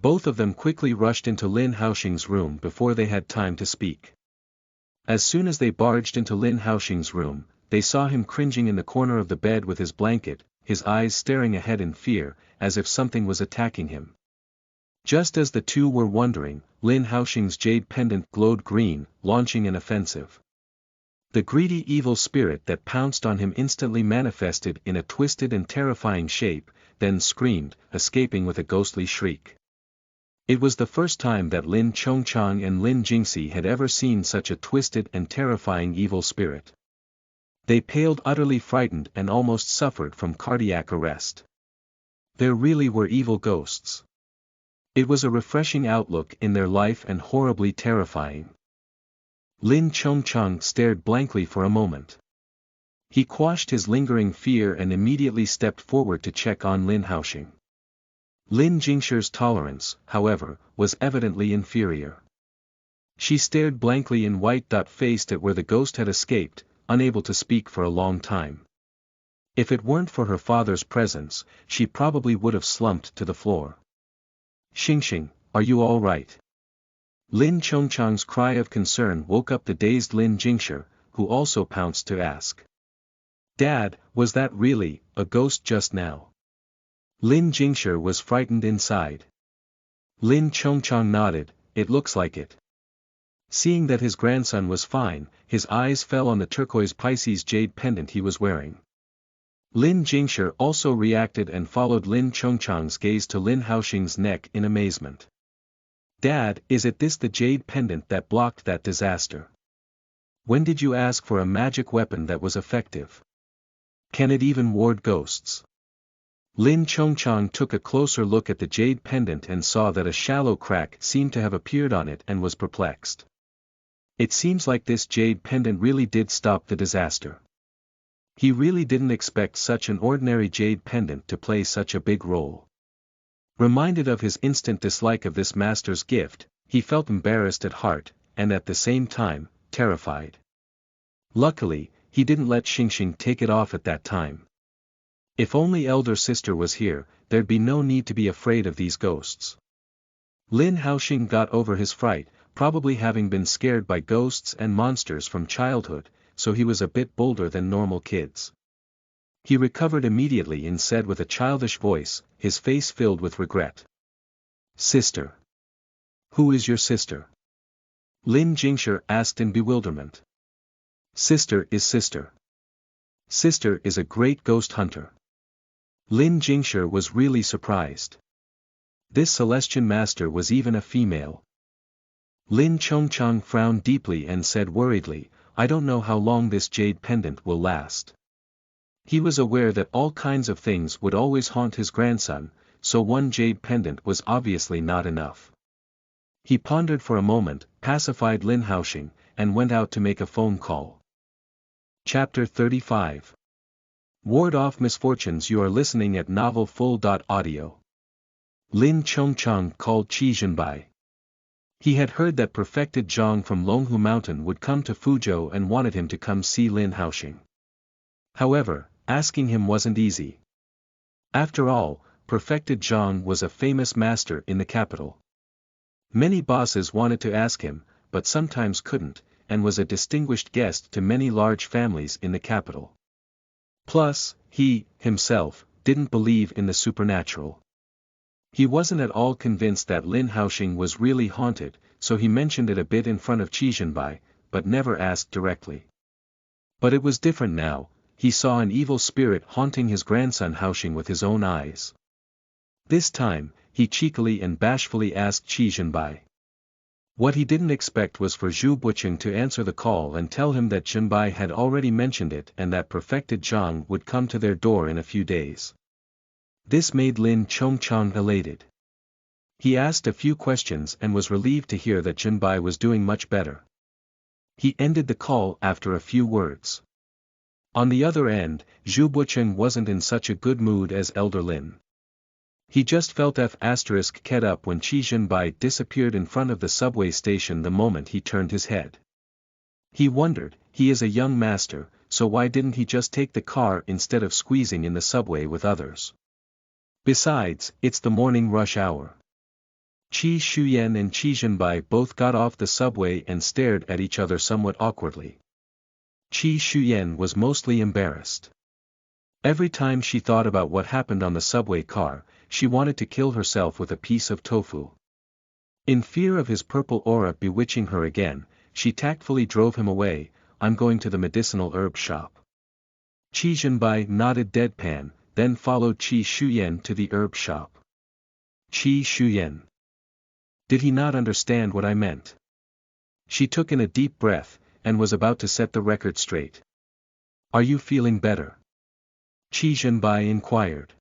Both of them quickly rushed into Lin Haoxing's room before they had time to speak. As soon as they barged into Lin Haoxing's room, they saw him cringing in the corner of the bed with his blanket, his eyes staring ahead in fear, as if something was attacking him. Just as the two were wondering, Lin Haoxing's jade pendant glowed green, launching an offensive. The greedy evil spirit that pounced on him instantly manifested in a twisted and terrifying shape, then screamed, escaping with a ghostly shriek. It was the first time that Lin Chongchang and Lin Jingxi had ever seen such a twisted and terrifying evil spirit. They paled, utterly frightened, and almost suffered from cardiac arrest. There really were evil ghosts. It was a refreshing outlook in their life and horribly terrifying. Lin Chongcheng stared blankly for a moment. He quashed his lingering fear and immediately stepped forward to check on Lin Haoxing. Lin Jingshi's tolerance, however, was evidently inferior. She stared blankly and white-faced at where the ghost had escaped, unable to speak for a long time. If it weren't for her father's presence, she probably would have slumped to the floor. "Xingxing, are you all right?" Lin Chongcheng's cry of concern woke up the dazed Lin Jingshi, who also pounced to ask. "Dad, was that really a ghost just now?" Lin Jingshi was frightened inside. Lin Chongcheng nodded, "It looks like it." Seeing that his grandson was fine, his eyes fell on the turquoise Pisces jade pendant he was wearing. Lin Jingshi also reacted and followed Lin Chongcheng's gaze to Lin Haoxing's neck in amazement. "Dad, is it this the jade pendant that blocked that disaster? When did you ask for a magic weapon that was effective? Can it even ward ghosts?" Lin Chongcheng took a closer look at the jade pendant and saw that a shallow crack seemed to have appeared on it and was perplexed. It seems like this jade pendant really did stop the disaster. He really didn't expect such an ordinary jade pendant to play such a big role. Reminded of his instant dislike of this master's gift, he felt embarrassed at heart, and at the same time, terrified. Luckily, he didn't let Xingxing take it off at that time. If only elder sister was here, there'd be no need to be afraid of these ghosts. Lin Haoxing got over his fright, probably having been scared by ghosts and monsters from childhood, so he was a bit bolder than normal kids. He recovered immediately and said with a childish voice, his face filled with regret. "Sister. Who is your sister?" Lin Jingshi asked in bewilderment. "Sister is sister. Sister is a great ghost hunter." Lin Jingshi was really surprised. This Celestian master was even a female. Lin Chongcheng frowned deeply and said worriedly, "I don't know how long this jade pendant will last." He was aware that all kinds of things would always haunt his grandson, so one jade pendant was obviously not enough. He pondered for a moment, pacified Lin Haoxing, and went out to make a phone call. Chapter 35. Ward off misfortunes. You are listening at novelfull.audio. Lin Chongcheng called Qi Zhenbai. He had heard that perfected Zhang from Longhu Mountain would come to Fuzhou and wanted him to come see Lin Haoxing. However, asking him wasn't easy. After all, perfected Zhang was a famous master in the capital. Many bosses wanted to ask him, but sometimes couldn't, and was a distinguished guest to many large families in the capital. Plus, he, himself, didn't believe in the supernatural. He wasn't at all convinced that Lin Haoxing was really haunted, so he mentioned it a bit in front of Qi Zhenbai, but never asked directly. But it was different now. He saw an evil spirit haunting his grandson Haoxing with his own eyes. This time, he cheekily and bashfully asked Qi Zhenbai. What he didn't expect was for Zhu Buqing to answer the call and tell him that Zhenbai had already mentioned it and that perfected Zhang would come to their door in a few days. This made Lin Chongcheng elated. He asked a few questions and was relieved to hear that Zhenbai was doing much better. He ended the call after a few words. On the other end, Zhu Buqing wasn't in such a good mood as Elder Lin. He just felt *ket up when Qi Zhenbai disappeared in front of the subway station the moment he turned his head. He wondered, he is a young master, so why didn't he just take the car instead of squeezing in the subway with others? Besides, it's the morning rush hour. Qi Shuyan and Qi Zhenbai both got off the subway and stared at each other somewhat awkwardly. Qi Shuyan was mostly embarrassed. Every time she thought about what happened on the subway car, she wanted to kill herself with a piece of tofu. In fear of his purple aura bewitching her again, she tactfully drove him away. "I'm going to the medicinal herb shop." Qi Zhenbai nodded deadpan, then followed Qi Shuyan to the herb shop. Qi Shuyan. Did he not understand what I meant? She took in a deep breath, and was about to set the record straight. Are you feeling better? Qi Zhenbai inquired.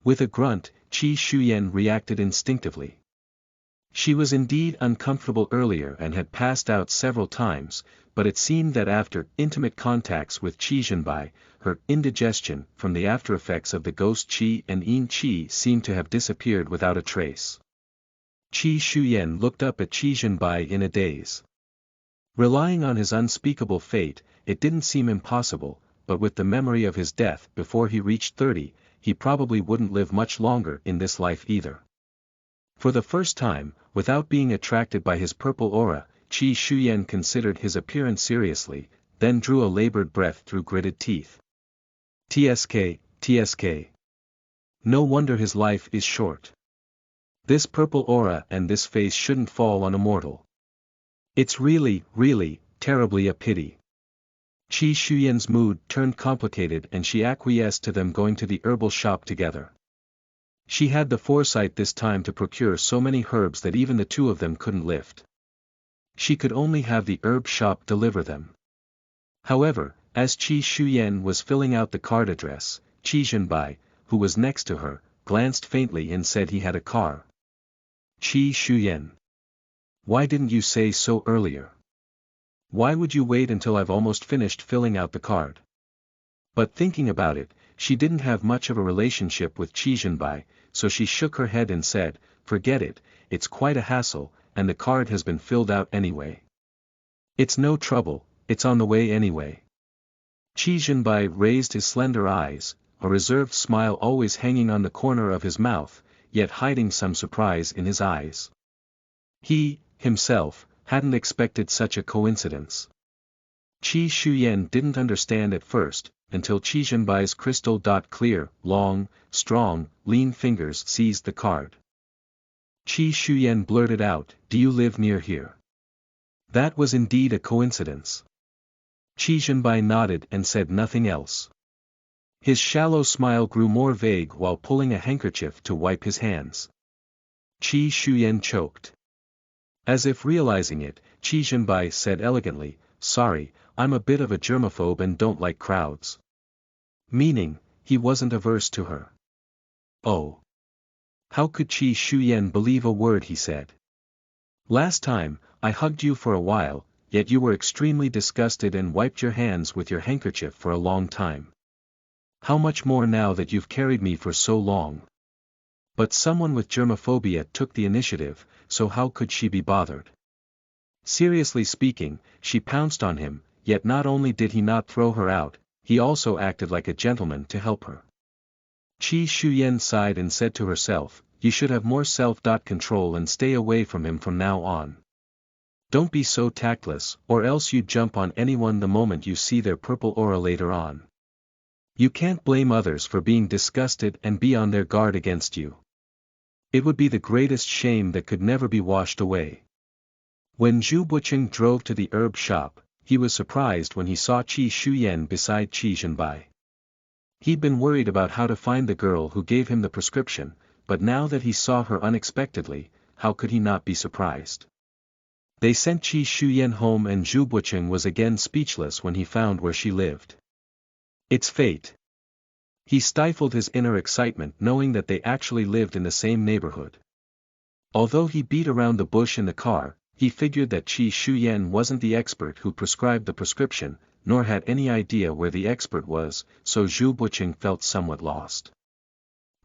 With a grunt, Qi Shuyan reacted instinctively. She was indeed uncomfortable earlier and had passed out several times, but it seemed that after intimate contacts with Qi Zhenbai, her indigestion from the aftereffects of the ghost Qi and Yin Qi seemed to have disappeared without a trace. Qi Shuyan looked up at Qi Zhenbai in a daze. Relying on his unspeakable fate, it didn't seem impossible, but with the memory of his death before he reached 30, he probably wouldn't live much longer in this life either. For the first time, without being attracted by his purple aura, Qi Shuyan considered his appearance seriously, then drew a labored breath through gritted teeth. TSK, TSK. No wonder his life is short. This purple aura and this face shouldn't fall on a mortal. It's really, terribly a pity. Qi Shuyan's mood turned complicated and she acquiesced to them going to the herbal shop together. She had the foresight this time to procure so many herbs that even the two of them couldn't lift. She could only have the herb shop deliver them. However, as Qi Shuyan was filling out the card address, Qi Zhenbai, who was next to her, glanced faintly and said he had a car. Qi Shuyan. Why didn't you say so earlier? Why would you wait until I've almost finished filling out the card? But thinking about it, she didn't have much of a relationship with Qi Zhenbai, so she shook her head and said, forget it, it's quite a hassle, and the card has been filled out anyway. It's no trouble, it's on the way anyway. Qi Zhenbai raised his slender eyes, a reserved smile always hanging on the corner of his mouth, yet hiding some surprise in his eyes. He, himself, hadn't expected such a coincidence. Qi Shuyan didn't understand at first, until Qi Zhenbai's crystal-clear, long, strong, lean fingers seized the card. Qi Shuyan blurted out, do you live near here? That was indeed a coincidence. Qi Zhenbai nodded and said nothing else. His shallow smile grew more vague while pulling a handkerchief to wipe his hands. Qi Shuyan choked. As if realizing it, Qi Zhenbai said elegantly, sorry, I'm a bit of a germaphobe and don't like crowds. Meaning, he wasn't averse to her. Oh. How could Qi Shuyan believe a word he said? Last time, I hugged you for a while, yet you were extremely disgusted and wiped your hands with your handkerchief for a long time. How much more now that you've carried me for so long? But someone with germophobia took the initiative, so how could she be bothered? Seriously speaking, she pounced on him, yet not only did he not throw her out, he also acted like a gentleman to help her. Qi Shuyan sighed and said to herself, you should have more self-control and stay away from him from now on. Don't be so tactless, or else you jump on anyone the moment you see their purple aura later on. You can't blame others for being disgusted and be on their guard against you. It would be the greatest shame that could never be washed away. When Zhu Buqing drove to the herb shop, he was surprised when he saw Qi Shuyan beside Qi Zhenbai. He'd been worried about how to find the girl who gave him the prescription, but now that he saw her unexpectedly, how could he not be surprised? They sent Qi Shuyan home and Zhu Buqing was again speechless when he found where she lived. It's fate. He stifled his inner excitement knowing that they actually lived in the same neighborhood. Although he beat around the bush in the car, he figured that Qi Shuyan wasn't the expert who prescribed the prescription, nor had any idea where the expert was, so Zhu Buqing felt somewhat lost.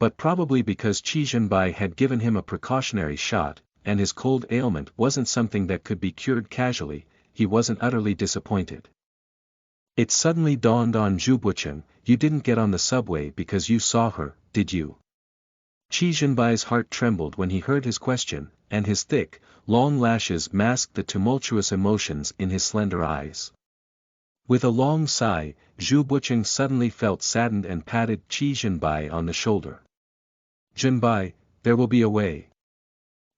But probably because Qi Zhenbai had given him a precautionary shot, and his cold ailment wasn't something that could be cured casually, he wasn't utterly disappointed. It suddenly dawned on Zhu Buqing, you didn't get on the subway because you saw her, did you? Qi Zhenbai's heart trembled when he heard his question, and his thick, long lashes masked the tumultuous emotions in his slender eyes. With a long sigh, Zhu Buqing suddenly felt saddened and patted Qi Zhenbai on the shoulder. Zhenbai, there will be a way.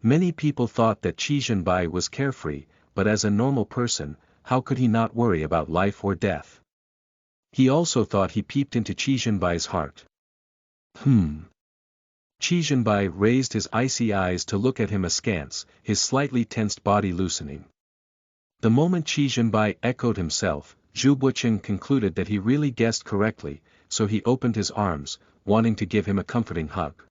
Many people thought that Qi Zhenbai was carefree, but as a normal person, how could he not worry about life or death? He also thought he peeped into Qi Zhenbai's heart. Qi Zhenbai raised his icy eyes to look at him askance, his slightly tensed body loosening. The moment Qi Zhenbai echoed himself, Zhu Bucheng concluded that he really guessed correctly, so he opened his arms, wanting to give him a comforting hug.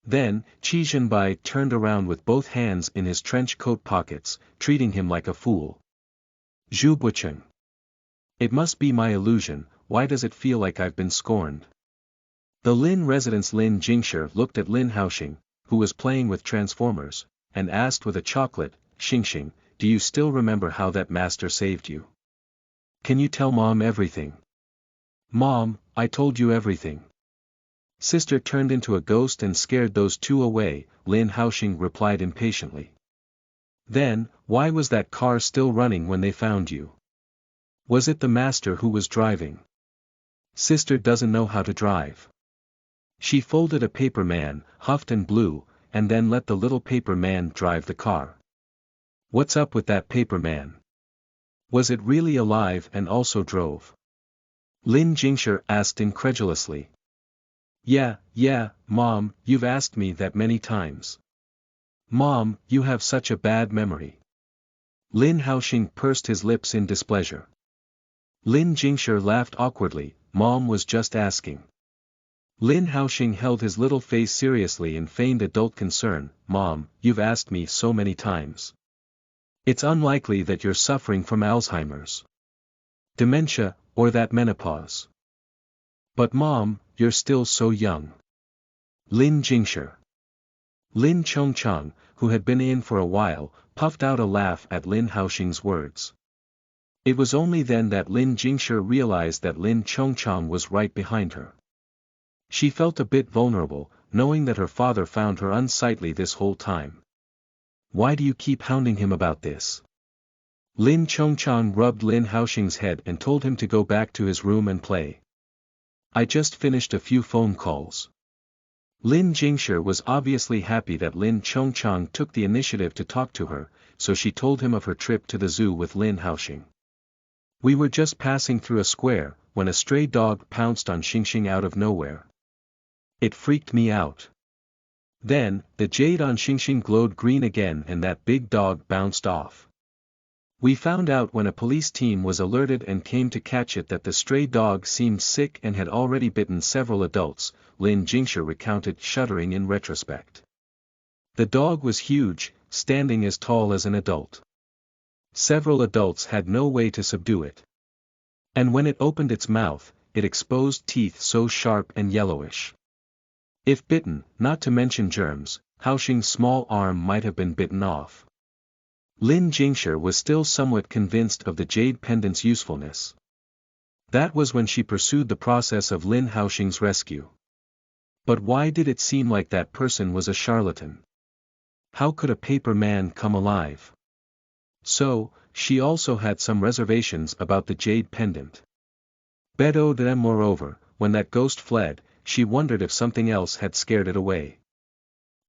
Then, Qi Zhenbai turned around with both hands in his trench coat pockets, treating him like a fool. Zhu Bucheng. It must be my illusion, why does it feel like I've been scorned? The Lin resident's Lin Jingshi looked at Lin Haoxing, who was playing with transformers, and asked with a chocolate, Xingxing, do you still remember how that master saved you? Can you tell Mom everything? Mom, I told you everything. Sister turned into a ghost and scared those two away, Lin Haoxing replied impatiently. Then, why was that car still running when they found you? Was it the master who was driving? Sister doesn't know how to drive. She folded a paper man, huffed and blew, and then let the little paper man drive the car. What's up with that paper man? Was it really alive and also drove? Lin Jingshi asked incredulously. Yeah, Mom, you've asked me that many times. Mom, you have such a bad memory. Lin Haoxing pursed his lips in displeasure. Lin Jingshi laughed awkwardly, Mom was just asking. Lin Haoxing held his little face seriously and feigned adult concern, Mom, you've asked me so many times. It's unlikely that you're suffering from Alzheimer's, dementia, or that menopause. But Mom, you're still so young. Lin Jingshi. Lin Chongchang, who had been in for a while, puffed out a laugh at Lin Haoxing's words. It was only then that Lin Jingshi realized that Lin Chongchang was right behind her. She felt a bit vulnerable, knowing that her father found her unsightly this whole time. Why do you keep hounding him about this? Lin Chongchang rubbed Lin Haoxing's head and told him to go back to his room and play. I just finished a few phone calls. Lin Jingshi was obviously happy that Lin Chongchang took the initiative to talk to her, so she told him of her trip to the zoo with Lin Haoxing. We were just passing through a square, when a stray dog pounced on Xingxing out of nowhere. It freaked me out. Then, the jade on Xingxing glowed green again and that big dog bounced off. We found out when a police team was alerted and came to catch it that the stray dog seemed sick and had already bitten several adults, Lin Jingshi recounted, shuddering in retrospect. The dog was huge, standing as tall as an adult. Several adults had no way to subdue it. And when it opened its mouth, it exposed teeth so sharp and yellowish. If bitten, not to mention germs, Haoxing's small arm might have been bitten off. Lin Jingshi was still somewhat convinced of the jade pendant's usefulness. That was when she pursued the process of Lin Haoxing's rescue. But why did it seem like that person was a charlatan? How could a paper man come alive? So, she also had some reservations about the jade pendant. Moreover, when that ghost fled, she wondered if something else had scared it away.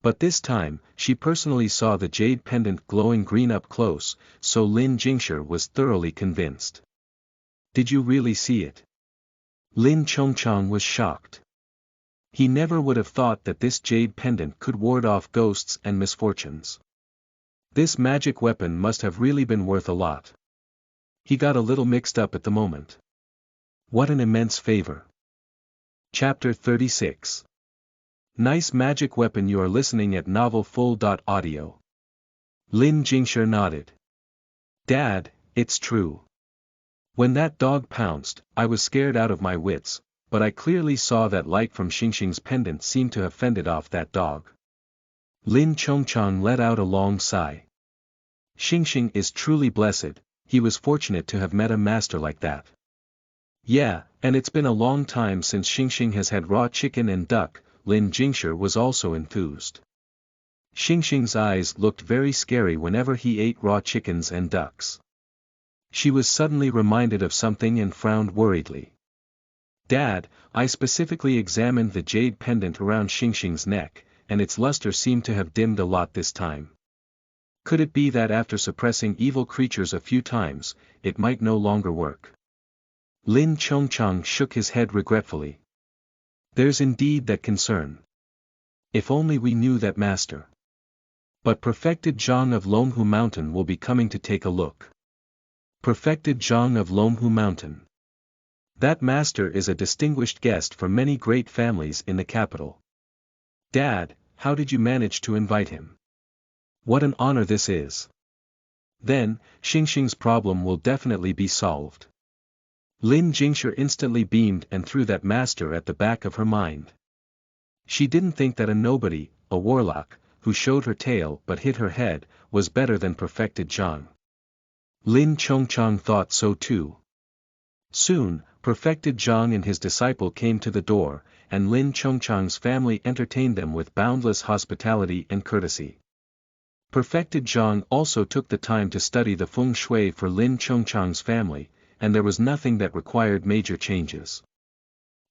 But this time, she personally saw the jade pendant glowing green up close, so Lin Jingshi was thoroughly convinced. Did you really see it? Lin Chongchang was shocked. He never would have thought that this jade pendant could ward off ghosts and misfortunes. This magic weapon must have really been worth a lot. He got a little mixed up at the moment. What an immense favor. Chapter 36. Nice magic weapon. You are listening at novelfull.audio. Lin Jingshi nodded. Dad, it's true. When that dog pounced, I was scared out of my wits, but I clearly saw that light from Xingxing's pendant seemed to have fended off that dog. Lin Chongchang let out a long sigh. Xingxing is truly blessed, he was fortunate to have met a master like that. Yeah, and it's been a long time since Xingxing has had raw chicken and duck. Lin Jingshi was also enthused. Xingxing's eyes looked very scary whenever he ate raw chickens and ducks. She was suddenly reminded of something and frowned worriedly. Dad, I specifically examined the jade pendant around Xingxing's neck, and its luster seemed to have dimmed a lot this time. Could it be that after suppressing evil creatures a few times, it might no longer work? Lin Chongchang shook his head regretfully. There's indeed that concern. If only we knew that master. But perfected Zhang of Longhu Mountain will be coming to take a look. Perfected Zhang of Lomhu Mountain. That master is a distinguished guest for many great families in the capital. Dad, how did you manage to invite him? What an honor this is. Then, Xingxing's problem will definitely be solved. Lin Jingshi instantly beamed and threw that master at the back of her mind. She didn't think that a nobody, a warlock, who showed her tail but hid her head, was better than Perfected Zhang. Lin Chongchang thought so too. Soon, Perfected Zhang and his disciple came to the door, and Lin Chongchang's family entertained them with boundless hospitality and courtesy. Perfected Zhang also took the time to study the feng shui for Lin Chongchang's family, and there was nothing that required major changes.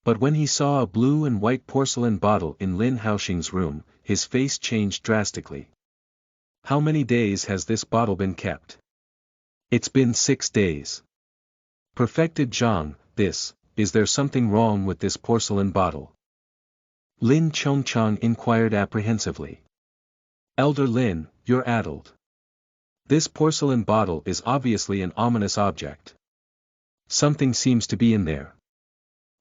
But when he saw a blue and white porcelain bottle in Lin Haoxing's room, his face changed drastically. How many days has this bottle been kept? It's been 6 days. Perfected Zhang, is there something wrong with this porcelain bottle? Lin Chongchang inquired apprehensively. Elder Lin, you're addled. This porcelain bottle is obviously an ominous object. Something seems to be in there.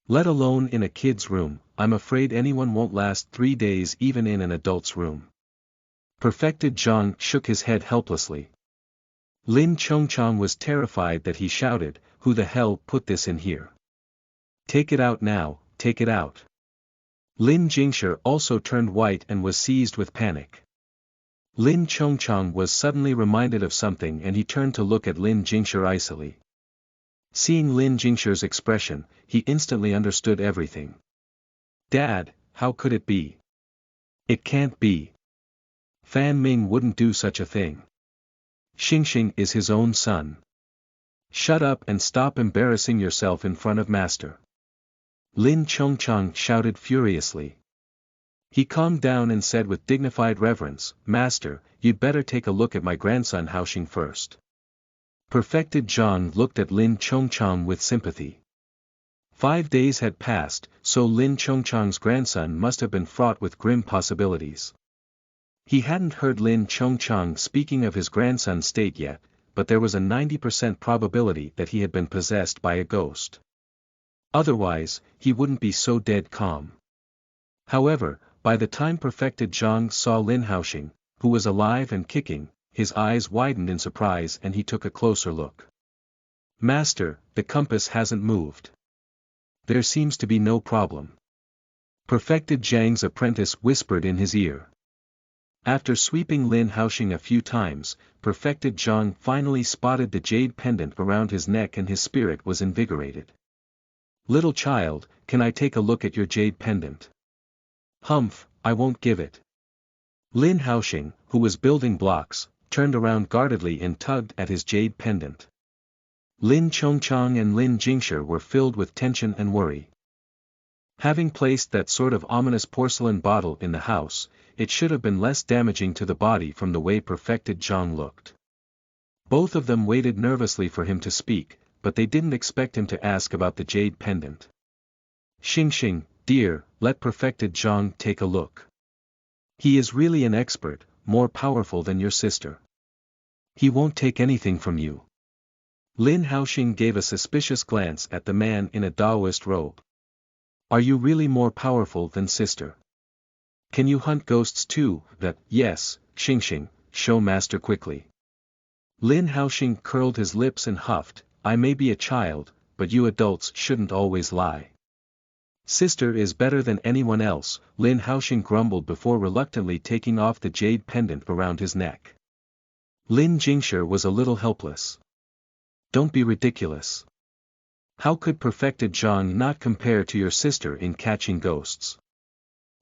Let alone in a kid's room, I'm afraid anyone won't last 3 days even in an adult's room. Perfected Zhang shook his head helplessly. Lin Chongchang was terrified that he shouted, "Who the hell put this in here? Take it out now, take it out." Lin Jingshi also turned white and was seized with panic. Lin Chongchang was suddenly reminded of something and he turned to look at Lin Jingshi icily. Seeing Lin Jingshi's expression, he instantly understood everything. Dad, how could it be? It can't be. Fan Ming wouldn't do such a thing. Xingxing is his own son. Shut up and stop embarrassing yourself in front of Master. Lin Chongchang shouted furiously. He calmed down and said with dignified reverence, "Master, you'd better take a look at my grandson Haoxing first." Perfected Zhang looked at Lin Chongchang with sympathy. 5 days had passed, so Lin Chongchang's grandson must have been fraught with grim possibilities. He hadn't heard Lin Chongchang speaking of his grandson's state yet, but there was a 90% probability that he had been possessed by a ghost. Otherwise, he wouldn't be so dead calm. However, by the time Perfected Zhang saw Lin Haoxing, who was alive and kicking, his eyes widened in surprise and he took a closer look. "Master, the compass hasn't moved. There seems to be no problem." Perfected Zhang's apprentice whispered in his ear. After sweeping Lin Haoxing a few times, Perfected Zhang finally spotted the jade pendant around his neck and his spirit was invigorated. "Little child, can I take a look at your jade pendant?" "Humph, I won't give it." Lin Haoxing, who was building blocks, turned around guardedly and tugged at his jade pendant. Lin Chongchang and Lin Jingshi were filled with tension and worry. Having placed that sort of ominous porcelain bottle in the house, it should have been less damaging to the body from the way Perfected Zhang looked. Both of them waited nervously for him to speak, but they didn't expect him to ask about the jade pendant. "Xingxing, dear, let Perfected Zhang take a look. He is really an expert, more powerful than your sister. He won't take anything from you." Lin Haoxing gave a suspicious glance at the man in a Taoist robe. "Are you really more powerful than sister? Can you hunt ghosts too?" "Yes, Xingxing, show Master quickly." Lin Haoxing curled his lips and huffed, "I may be a child, but you adults shouldn't always lie." "Sister is better than anyone else," Lin Haoxing grumbled before reluctantly taking off the jade pendant around his neck. Lin Jingshi was a little helpless. "Don't be ridiculous. How could Perfected Zhang not compare to your sister in catching ghosts?"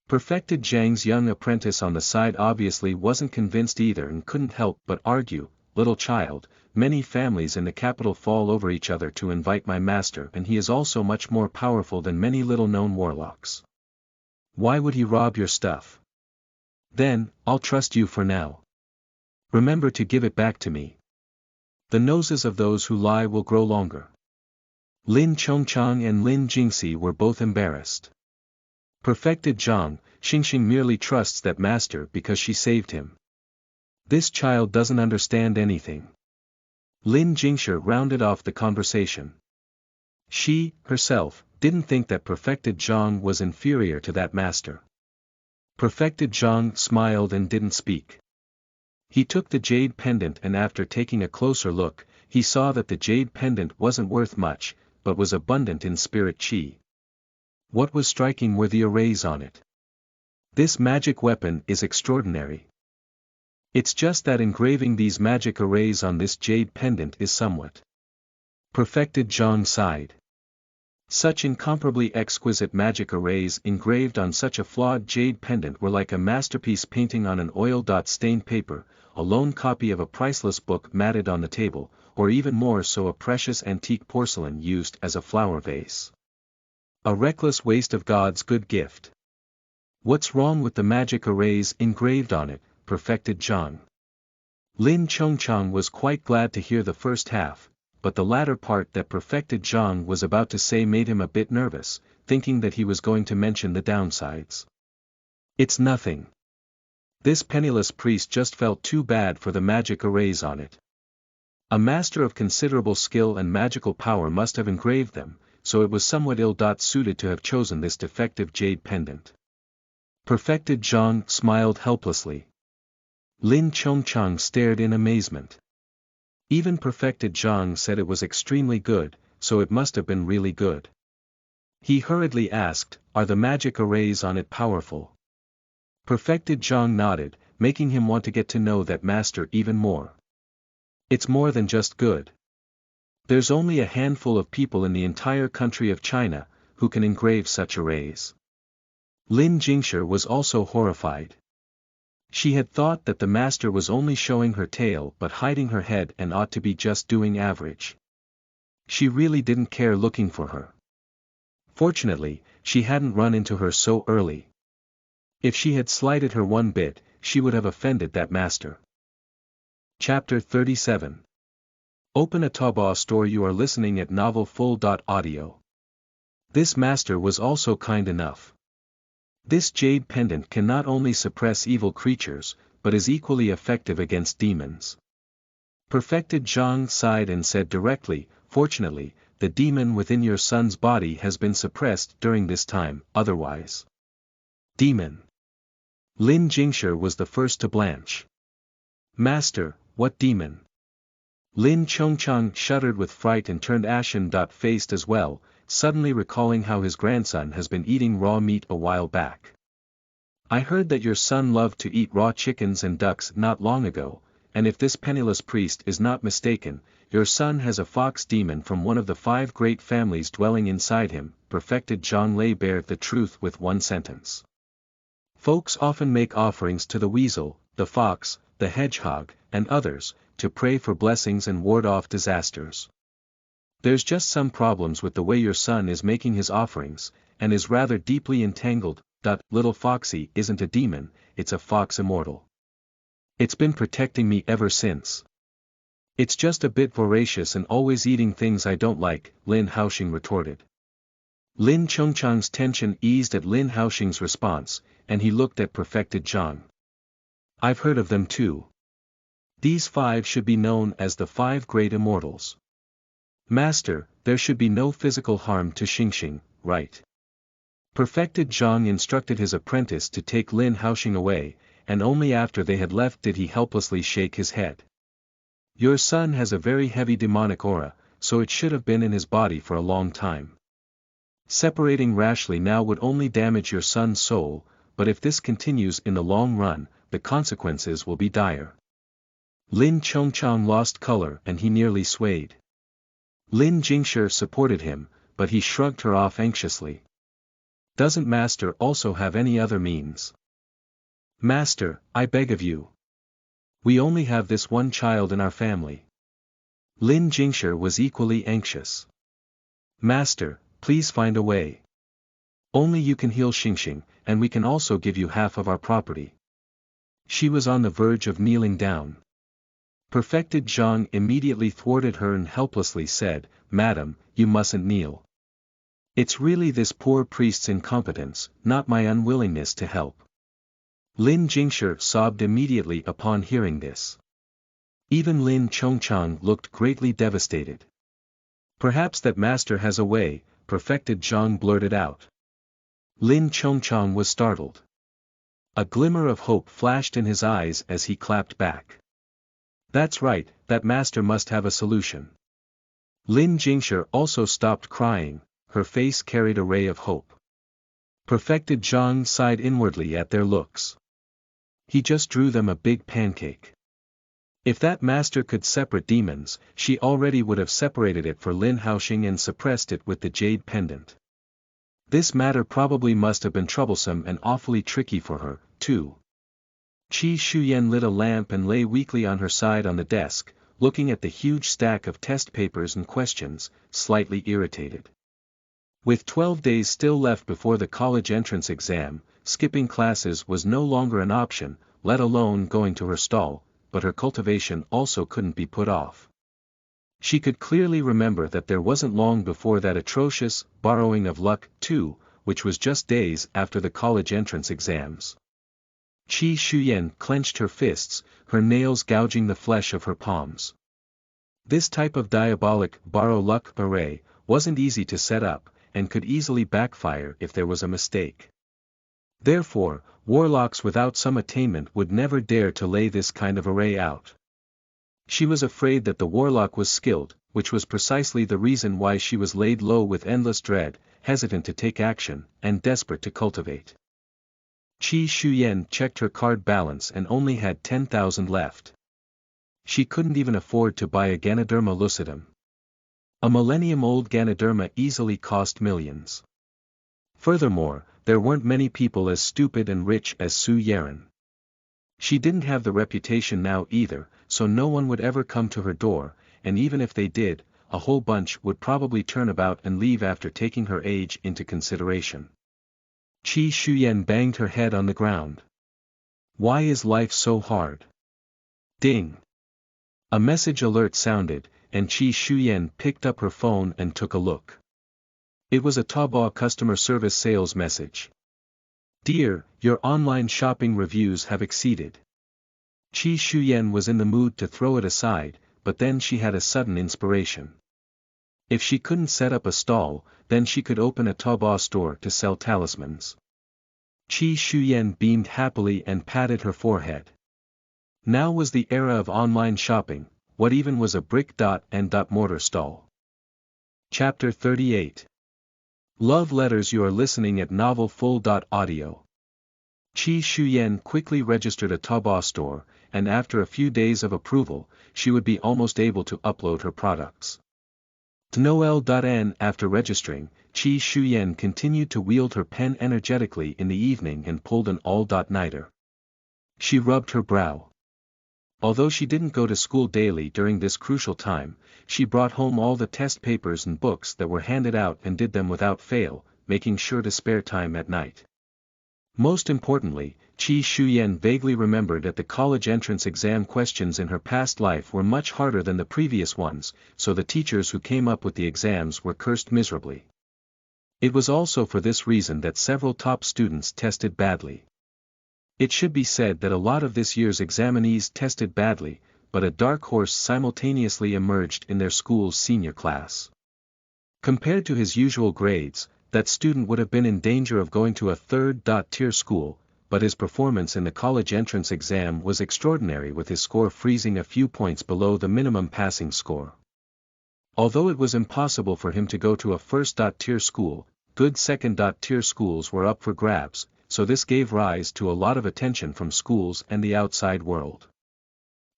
Perfected Zhang's young apprentice on the side obviously wasn't convinced either and couldn't help but argue, "Little child, many families in the capital fall over each other to invite my master and he is also much more powerful than many little-known warlocks. Why would he rob your stuff? Then, I'll trust you for now. Remember to give it back to me. The noses of those who lie will grow longer." Lin Chongchang and Lin Jingxi were both embarrassed. Perfected Zhang, Xingxing merely trusts that master because she saved him. This child doesn't understand anything. Lin Jingshi rounded off the conversation. She, herself, didn't think that Perfected Zhang was inferior to that master. Perfected Zhang smiled and didn't speak. He took the jade pendant and after taking a closer look, he saw that the jade pendant wasn't worth much, but was abundant in spirit qi. What was striking were the arrays on it. This magic weapon is extraordinary. It's just that engraving these magic arrays on this jade pendant is somewhat. Perfected Zhang sighed. Such incomparably exquisite magic arrays engraved on such a flawed jade pendant were like a masterpiece painting on an oil-stained paper, a lone copy of a priceless book matted on the table, or even more so a precious antique porcelain used as a flower vase. A reckless waste of God's good gift. What's wrong with the magic arrays engraved on it, Perfected Zhang? Lin Chongchang was quite glad to hear the first half, but the latter part that Perfected Zhang was about to say made him a bit nervous, thinking that he was going to mention the downsides. It's nothing. This penniless priest just felt too bad for the magic arrays on it. A master of considerable skill and magical power must have engraved them, so it was somewhat ill-suited to have chosen this defective jade pendant. Perfected Zhang smiled helplessly. Lin Chongchang stared in amazement. Even Perfected Zhang said it was extremely good, so it must have been really good. He hurriedly asked, "Are the magic arrays on it powerful?" Perfected Zhang nodded, making him want to get to know that master even more. It's more than just good. There's only a handful of people in the entire country of China, who can engrave such arrays. Lin Jingshi was also horrified. She had thought that the master was only showing her tail but hiding her head and ought to be just doing average. She really didn't care looking for her. Fortunately, she hadn't run into her so early. If she had slighted her one bit, she would have offended that master. Chapter 37. Open a Taobao store. You are listening at novelfull.audio. This master was also kind enough. This jade pendant can not only suppress evil creatures, but is equally effective against demons. Perfected Zhang sighed and said directly, "Fortunately, the demon within your son's body has been suppressed during this time, otherwise." Demon. Lin Jingshi was the first to blanch. "Master, what demon?" Lin Chongchang shuddered with fright and turned ashen-faced as well, suddenly recalling how his grandson has been eating raw meat a while back. "I heard that your son loved to eat raw chickens and ducks not long ago, and if this penniless priest is not mistaken, your son has a fox demon from one of the 5 great families dwelling inside him." Perfected Zhang lay bare the truth with one sentence. Folks often make offerings to the weasel, the fox, the hedgehog, and others, to pray for blessings and ward off disasters. There's just some problems with the way your son is making his offerings, and is rather deeply entangled. Little Foxy isn't a demon, it's a fox immortal. It's been protecting me ever since. It's just a bit voracious and always eating things I don't like, Lin Haoxing retorted. Lin Chongchang's tension eased at Lin Haoxing's response, and he looked at Perfected Zhang. "I've heard of them too. These 5 should be known as the 5 great immortals. Master, there should be no physical harm to Xingxing, right?" Perfected Zhang instructed his apprentice to take Lin Haoxing away, and only after they had left did he helplessly shake his head. "Your son has a very heavy demonic aura, so it should have been in his body for a long time. Separating rashly now would only damage your son's soul, but if this continues in the long run, the consequences will be dire." Lin Chongchang lost color and he nearly swayed. Lin Jingshi supported him, but he shrugged her off anxiously. "Doesn't Master also have any other means?" "Master, I beg of you. We only have this one child in our family." Lin Jingshi was equally anxious. "Master, please find a way. Only you can heal Xingxing, and we can also give you half of our property." She was on the verge of kneeling down. Perfected Zhang immediately thwarted her and helplessly said, "Madam, you mustn't kneel. It's really this poor priest's incompetence, not my unwillingness to help." Lin Jingshi sobbed immediately upon hearing this. Even Lin Chongchang looked greatly devastated. Perhaps that master has a way, Perfected Zhang blurted out. Lin Chongchang was startled. A glimmer of hope flashed in his eyes as he clapped back. That's right, that master must have a solution. Lin Jingshi also stopped crying, her face carried a ray of hope. Perfected Zhang sighed inwardly at their looks. He just drew them a big pancake. If that master could separate demons, she already would have separated it for Lin Haoxing and suppressed it with the jade pendant. This matter probably must have been troublesome and awfully tricky for her, too. Qi Shuyan lit a lamp and lay weakly on her side on the desk, looking at the huge stack of test papers and questions, slightly irritated. With 12 days still left before the college entrance exam, skipping classes was no longer an option, let alone going to her stall, but her cultivation also couldn't be put off. She could clearly remember that there wasn't long before that atrocious borrowing of luck, too, which was just days after the college entrance exams. Qi Shuyan clenched her fists, her nails gouging the flesh of her palms. This type of diabolic borrow luck array wasn't easy to set up, and could easily backfire if there was a mistake. Therefore, warlocks without some attainment would never dare to lay this kind of array out. She was afraid that the warlock was skilled, which was precisely the reason why she was laid low with endless dread, hesitant to take action, and desperate to cultivate. Qi Shuyan checked her card balance and only had 10,000 left. She couldn't even afford to buy a Ganoderma lucidum. A millennium-old Ganoderma easily cost millions. Furthermore, there weren't many people as stupid and rich as Su Yeren. She didn't have the reputation now either, so no one would ever come to her door, and even if they did, a whole bunch would probably turn about and leave after taking her age into consideration. Qi Shuyan banged her head on the ground. Why is life so hard? Ding! A message alert sounded, and Qi Shuyan picked up her phone and took a look. It was a Taobao customer service sales message. Dear, your online shopping reviews have exceeded. Qi Shuyan was in the mood to throw it aside, but then she had a sudden inspiration. If she couldn't set up a stall, then she could open a Taobao store to sell talismans. Qi Shuyan beamed happily and patted her forehead. Now was the era of online shopping. What even was a brick-and-mortar stall? Chapter 38. Love Letters. You are listening at novelfull.audio. Qi Shuyan quickly registered a Taobao store, and after a few days of approval, she would be almost able to upload her products. To Noel.n. After registering, Qi Shuyan continued to wield her pen energetically in the evening and pulled an all-nighter. She rubbed her brow. Although she didn't go to school daily during this crucial time, she brought home all the test papers and books that were handed out and did them without fail, making sure to spare time at night. Most importantly, Qi Shuyan vaguely remembered that the college entrance exam questions in her past life were much harder than the previous ones, so the teachers who came up with the exams were cursed miserably. It was also for this reason that several top students tested badly. It should be said that a lot of this year's examinees tested badly, but a dark horse simultaneously emerged in their school's senior class. Compared to his usual grades, that student would have been in danger of going to a third-tier school, but his performance in the college entrance exam was extraordinary, with his score freezing a few points below the minimum passing score. Although it was impossible for him to go to a first-tier school, good second-tier schools were up for grabs, so this gave rise to a lot of attention from schools and the outside world.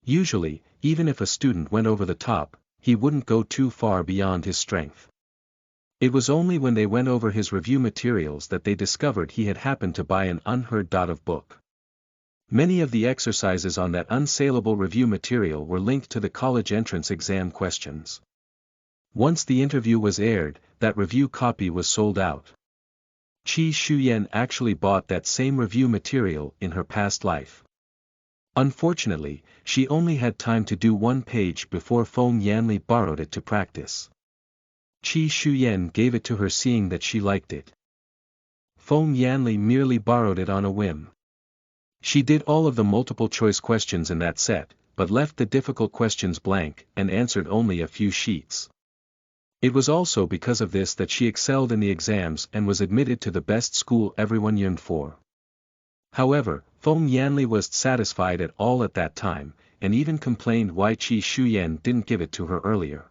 Usually, even if a student went over the top, he wouldn't go too far beyond his strength. It was only when they went over his review materials that they discovered he had happened to buy an unheard of book. Many of the exercises on that unsaleable review material were linked to the college entrance exam questions. Once the interview was aired, that review copy was sold out. Qi Shuyan actually bought that same review material in her past life. Unfortunately, she only had time to do one page before Feng Yanli borrowed it to practice. Qi Shuyan gave it to her, seeing that she liked it. Feng Yanli merely borrowed it on a whim. She did all of the multiple choice questions in that set, but left the difficult questions blank and answered only a few sheets. It was also because of this that she excelled in the exams and was admitted to the best school everyone yearned for. However, Feng Yanli wasn't satisfied at all at that time, and even complained why Qi Shuyan didn't give it to her earlier.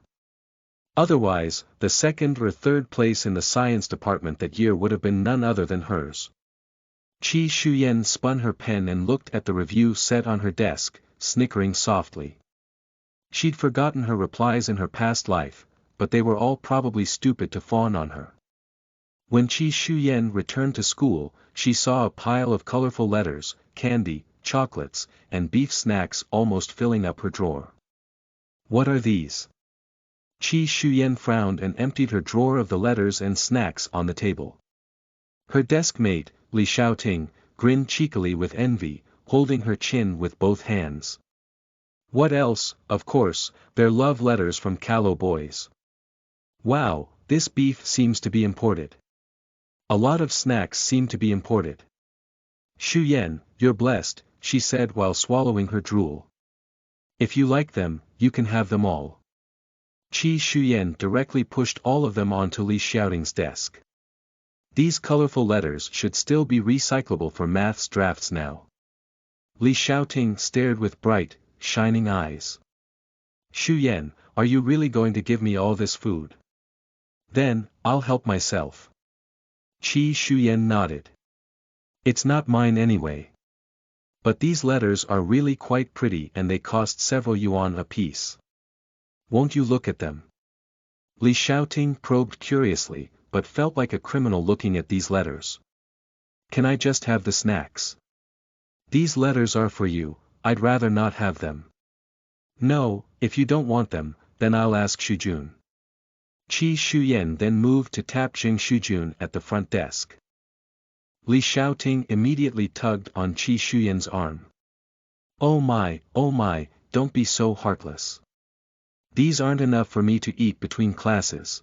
Otherwise, the second or third place in the science department that year would have been none other than hers. Qi Shuyan spun her pen and looked at the review set on her desk, snickering softly. She'd forgotten her replies in her past life, but they were all probably stupid to fawn on her. When Qi Shuyan returned to school, she saw a pile of colorful letters, candy, chocolates, and beef snacks almost filling up her drawer. What are these? Qi Shuyan frowned and emptied her drawer of the letters and snacks on the table. Her desk mate, Li Xiaoting, grinned cheekily with envy, holding her chin with both hands. What else? Of course, they're love letters from callow boys. Wow, this beef seems to be imported. A lot of snacks seem to be imported. Shuyan, you're blessed, she said while swallowing her drool. If you like them, you can have them all. Qi Shuyan directly pushed all of them onto Li Xiaoting's desk. These colorful letters should still be recyclable for maths drafts now. Li Xiaoting stared with bright, shining eyes. Shuyan, are you really going to give me all this food? Then, I'll help myself. Qi Shuyan nodded. It's not mine anyway. But these letters are really quite pretty and they cost several yuan apiece. Won't you look at them? Li Xiaoting probed curiously, but felt like a criminal looking at these letters. Can I just have the snacks? These letters are for you, I'd rather not have them. No, if you don't want them, then I'll ask Shujun. Qi Shuyan then moved to tap Jing Shujun at the front desk. Li Xiaoting immediately tugged on Qi Shuyan's arm. Oh my, don't be so heartless. These aren't enough for me to eat between classes.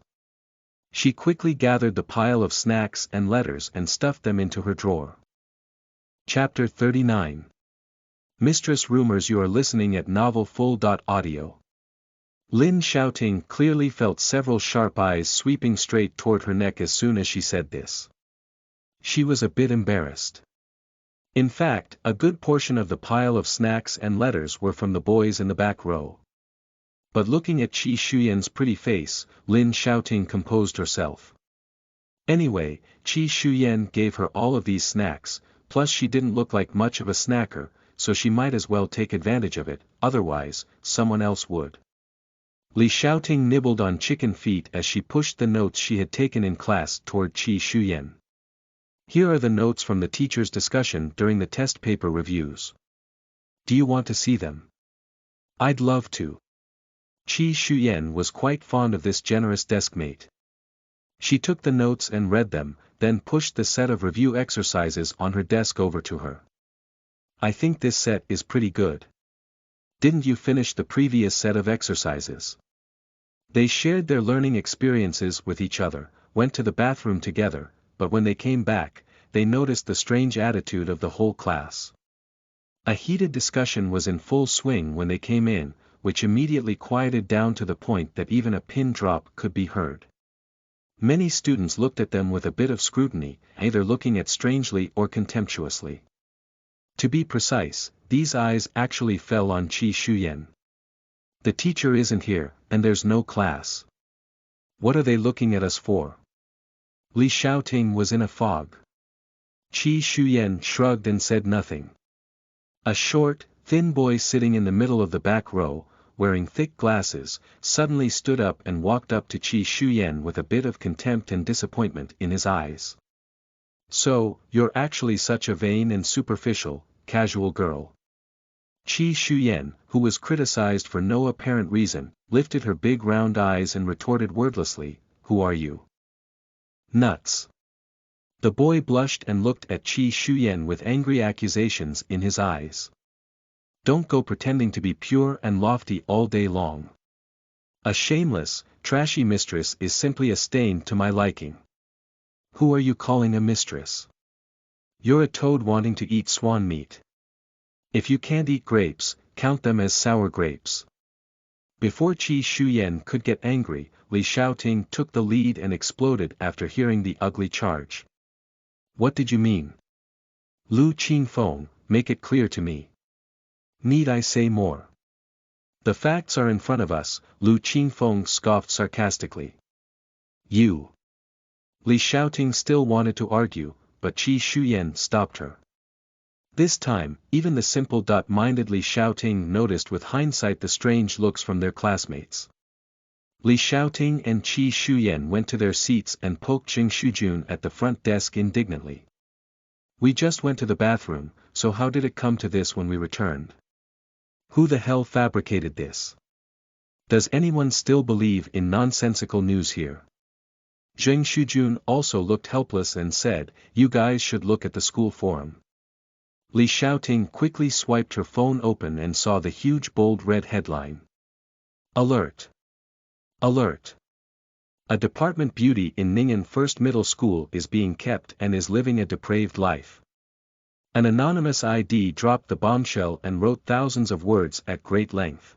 She quickly gathered the pile of snacks and letters and stuffed them into her drawer. Chapter 39. Mistress rumors you are listening at novelfull.audio. Lin Xiaoting clearly felt several sharp eyes sweeping straight toward her neck as soon as she said this. She was a bit embarrassed. In fact, a good portion of the pile of snacks and letters were from the boys in the back row. But looking at Qi Shuyan's pretty face, Lin Xiaoting composed herself. Anyway, Qi Shuyan gave her all of these snacks, plus she didn't look like much of a snacker, so she might as well take advantage of it, otherwise, someone else would. Li Xiaoting nibbled on chicken feet as she pushed the notes she had taken in class toward Qi Shuyan. Here are the notes from the teacher's discussion during the test paper reviews. Do you want to see them? I'd love to. Qi Shuyan was quite fond of this generous deskmate. She took the notes and read them, then pushed the set of review exercises on her desk over to her. I think this set is pretty good. Didn't you finish the previous set of exercises? They shared their learning experiences with each other, went to the bathroom together, but when they came back, they noticed the strange attitude of the whole class. A heated discussion was in full swing when they came in, which immediately quieted down to the point that even a pin drop could be heard. Many students looked at them with a bit of scrutiny, either looking at strangely or contemptuously. To be precise, these eyes actually fell on Qi Shuyan. The teacher isn't here, and there's no class. What are they looking at us for? Li Xiaoting was in a fog. Qi Shuyan shrugged and said nothing. A short, thin boy sitting in the middle of the back row, wearing thick glasses, suddenly stood up and walked up to Qi Shuyan with a bit of contempt and disappointment in his eyes. So, you're actually such a vain and superficial, casual girl. Qi Shuyan, who was criticized for no apparent reason, lifted her big round eyes and retorted wordlessly, Who are you? Nuts. The boy blushed and looked at Qi Shuyan with angry accusations in his eyes. Don't go pretending to be pure and lofty all day long. A shameless, trashy mistress is simply a stain to my liking. Who are you calling a mistress? You're a toad wanting to eat swan meat. If you can't eat grapes, count them as sour grapes. Before Qi Shuyan could get angry, Li Shaoting took the lead and exploded after hearing the ugly charge. What did you mean? Lu Qingfeng, make it clear to me. Need I say more? The facts are in front of us, Lu Qingfeng scoffed sarcastically. You. Li Shaoting still wanted to argue, but Qi Shuyan stopped her. This time, even the simple-minded Li Shaoting noticed with hindsight the strange looks from their classmates. Li Shaoting and Qi Shuyan went to their seats and poked Jing Shujun at the front desk indignantly. We just went to the bathroom, so how did it come to this when we returned? Who the hell fabricated this? Does anyone still believe in nonsensical news here? Jing Shujun also looked helpless and said, you guys should look at the school forum. Li Shaoting quickly swiped her phone open and saw the huge bold red headline. Alert! Alert! A department beauty in Ning'an First Middle School is being kept and is living a depraved life. An anonymous ID dropped the bombshell and wrote thousands of words at great length.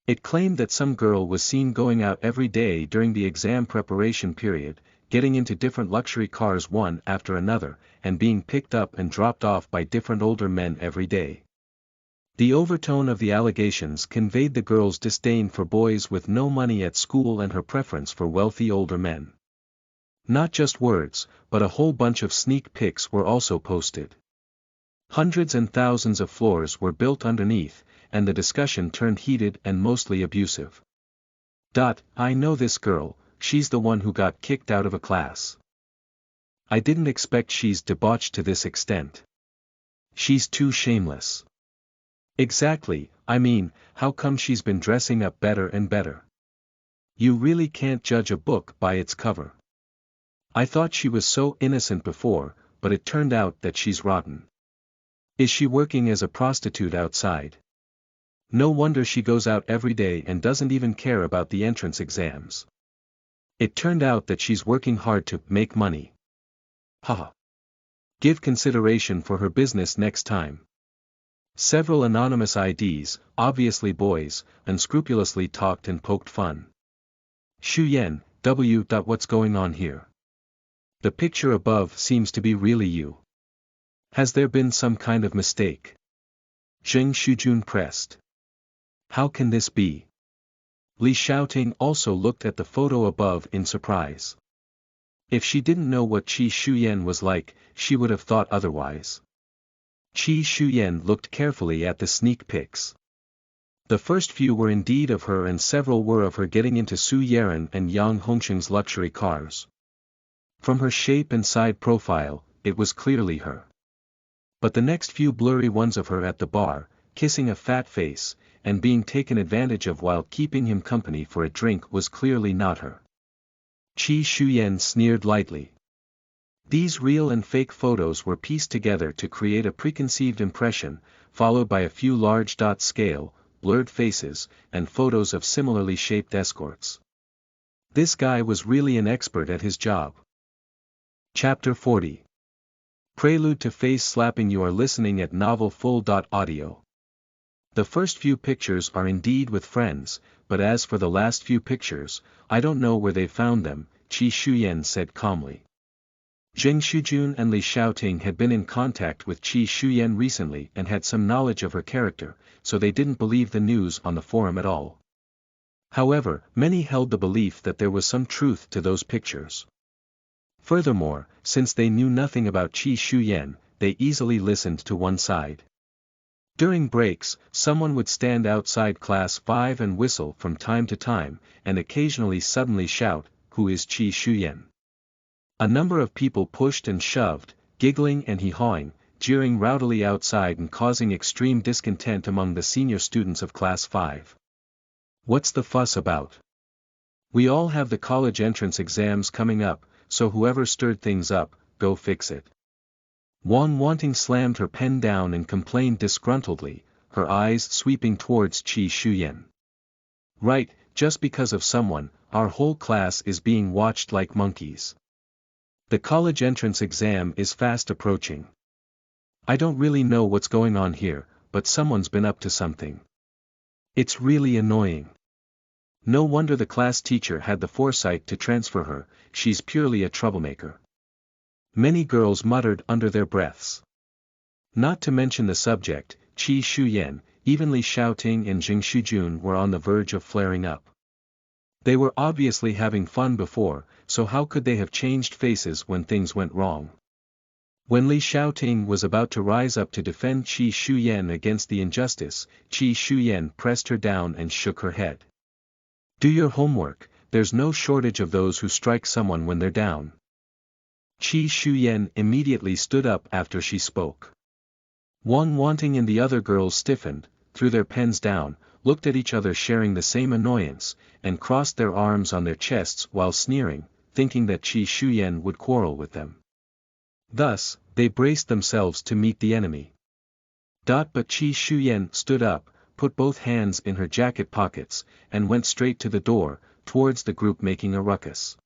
It claimed that some girl was seen going out every day during the exam preparation period, getting into different luxury cars one after another, and being picked up and dropped off by different older men every day. The overtone of the allegations conveyed the girl's disdain for boys with no money at school and her preference for wealthy older men. Not just words, but a whole bunch of sneak pics were also posted. Hundreds and thousands of floors were built underneath, and the discussion turned heated and mostly abusive. I know this girl, she's the one who got kicked out of a class. I didn't expect she's debauched to this extent. She's too shameless. Exactly, I mean, how come she's been dressing up better and better? You really can't judge a book by its cover. I thought she was so innocent before, but it turned out that she's rotten. Is she working as a prostitute outside? No wonder she goes out every day and doesn't even care about the entrance exams. It turned out that she's working hard to make money. Haha. Give consideration for her business next time. Several anonymous IDs, obviously boys, unscrupulously talked and poked fun. Shuyan, what's going on here? The picture above seems to be really you. Has there been some kind of mistake? Jing Shujun pressed. How can this be? Li Shaoting also looked at the photo above in surprise. If she didn't know what Qi Shuyan was like, she would have thought otherwise. Qi Shuyan looked carefully at the sneak pics. The first few were indeed of her and several were of her getting into Su Yaran and Yang Hongqing's luxury cars. From her shape and side profile, it was clearly her. But the next few blurry ones of her at the bar, kissing a fat face, and being taken advantage of while keeping him company for a drink was clearly not her. Qi Shuyan sneered lightly. These real and fake photos were pieced together to create a preconceived impression, followed by a few large scale, blurred faces, and photos of similarly shaped escorts. This guy was really an expert at his job. Chapter 40. Prelude to Face Slapping. You are listening at novelfull.audio. The first few pictures are indeed with friends, but as for the last few pictures, I don't know where they found them, Qi Shuyan said calmly. Jing Shujun and Li Shaoting had been in contact with Qi Shuyan recently and had some knowledge of her character, so they didn't believe the news on the forum at all. However, many held the belief that there was some truth to those pictures. Furthermore, since they knew nothing about Qi Shuyan, they easily listened to one side. During breaks, someone would stand outside class 5 and whistle from time to time, and occasionally suddenly shout, "Who is Qi Shuyan?" A number of people pushed and shoved, giggling and hee-hawing, jeering rowdily outside and causing extreme discontent among the senior students of class 5. What's the fuss about? We all have the college entrance exams coming up, so whoever stirred things up, go fix it. Wan Wanting slammed her pen down and complained disgruntledly, her eyes sweeping towards Qi Shuyan. Right, just because of someone, our whole class is being watched like monkeys. The college entrance exam is fast approaching. I don't really know what's going on here, but someone's been up to something. It's really annoying. No wonder the class teacher had the foresight to transfer her, she's purely a troublemaker. Many girls muttered under their breaths. Not to mention the subject, Qi Shuyan, even Li Xiaoting and Jing Shujun were on the verge of flaring up. They were obviously having fun before, so how could they have changed faces when things went wrong? When Li Xiaoting was about to rise up to defend Qi Shuyan against the injustice, Qi Shuyan pressed her down and shook her head. Do your homework, there's no shortage of those who strike someone when they're down. Qi Shuyan immediately stood up after she spoke. Wang Wanting and the other girls stiffened, threw their pens down, looked at each other sharing the same annoyance, and crossed their arms on their chests while sneering, thinking that Qi Shuyan would quarrel with them. Thus, they braced themselves to meet the enemy. But Qi Shuyan stood up, put both hands in her jacket pockets, and went straight to the door, towards the group making a ruckus.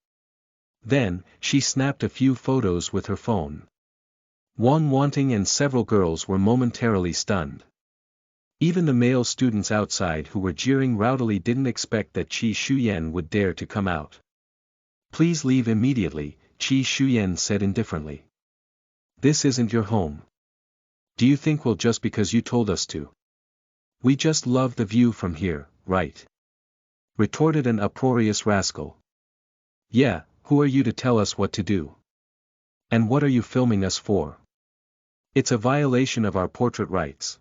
Then, she snapped a few photos with her phone. Wang Wanting and several girls were momentarily stunned. Even the male students outside who were jeering rowdily didn't expect that Qi Shuyan would dare to come out. Please leave immediately, Qi Shuyan said indifferently. This isn't your home. Do you think we'll just because you told us to? We just love the view from here, right? Retorted an uproarious rascal. Yeah, who are you to tell us what to do? And what are you filming us for? It's a violation of our portrait rights.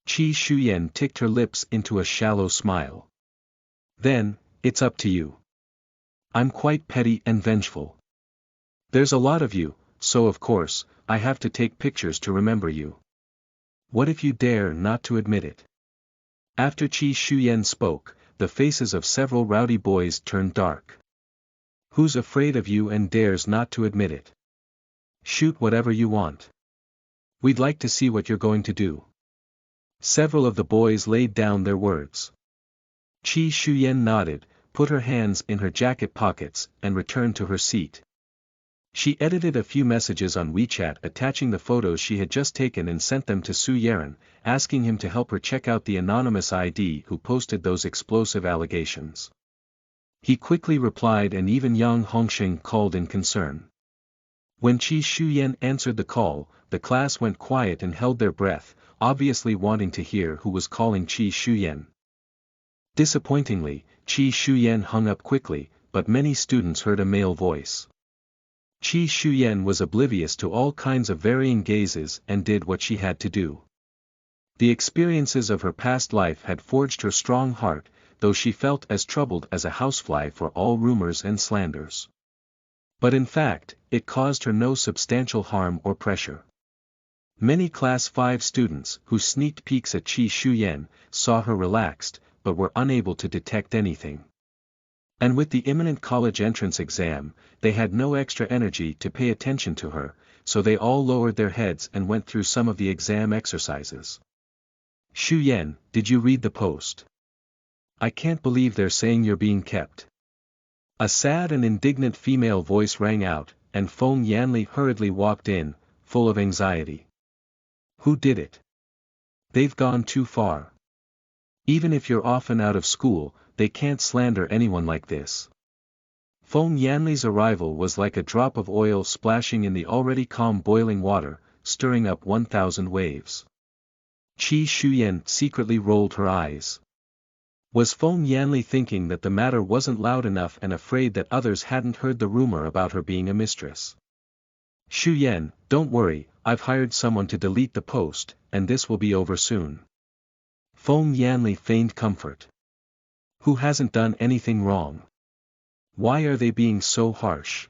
Qi Shuyan ticked her lips into a shallow smile. Then, it's up to you. I'm quite petty and vengeful. There's a lot of you, so of course, I have to take pictures to remember you. What if you dare not to admit it? After Qi Shuyan spoke, the faces of several rowdy boys turned dark. Who's afraid of you and dares not to admit it? Shoot whatever you want. We'd like to see what you're going to do. Several of the boys laid down their words. Qi Shuyan nodded, put her hands in her jacket pockets, and returned to her seat. She edited a few messages on WeChat attaching the photos she had just taken and sent them to Su Yeren, asking him to help her check out the anonymous ID who posted those explosive allegations. He quickly replied and even Yang Hongxing called in concern. When Qi Shuyan answered the call, the class went quiet and held their breath, obviously wanting to hear who was calling Qi Shuyan. Disappointingly, Qi Shuyan hung up quickly, but many students heard a male voice. Qi Shuyan was oblivious to all kinds of varying gazes and did what she had to do. The experiences of her past life had forged her strong heart, though she felt as troubled as a housefly for all rumors and slanders. But in fact, it caused her no substantial harm or pressure. Many Class 5 students who sneaked peeks at Qi Shuyan saw her relaxed, but were unable to detect anything. And with the imminent college entrance exam, they had no extra energy to pay attention to her, so they all lowered their heads and went through some of the exam exercises. Shuyan, did you read the post? I can't believe they're saying you're being kept. A sad and indignant female voice rang out, and Feng Yanli hurriedly walked in, full of anxiety. Who did it? They've gone too far. Even if you're often out of school, they can't slander anyone like this. Feng Yanli's arrival was like a drop of oil splashing in the already calm boiling water, stirring up 1,000 waves. Qi Shuyan secretly rolled her eyes. Was Feng Yanli thinking that the matter wasn't loud enough and afraid that others hadn't heard the rumor about her being a mistress? Shuyan, don't worry, I've hired someone to delete the post, and this will be over soon. Feng Yanli feigned comfort. Who hasn't done anything wrong? Why are they being so harsh?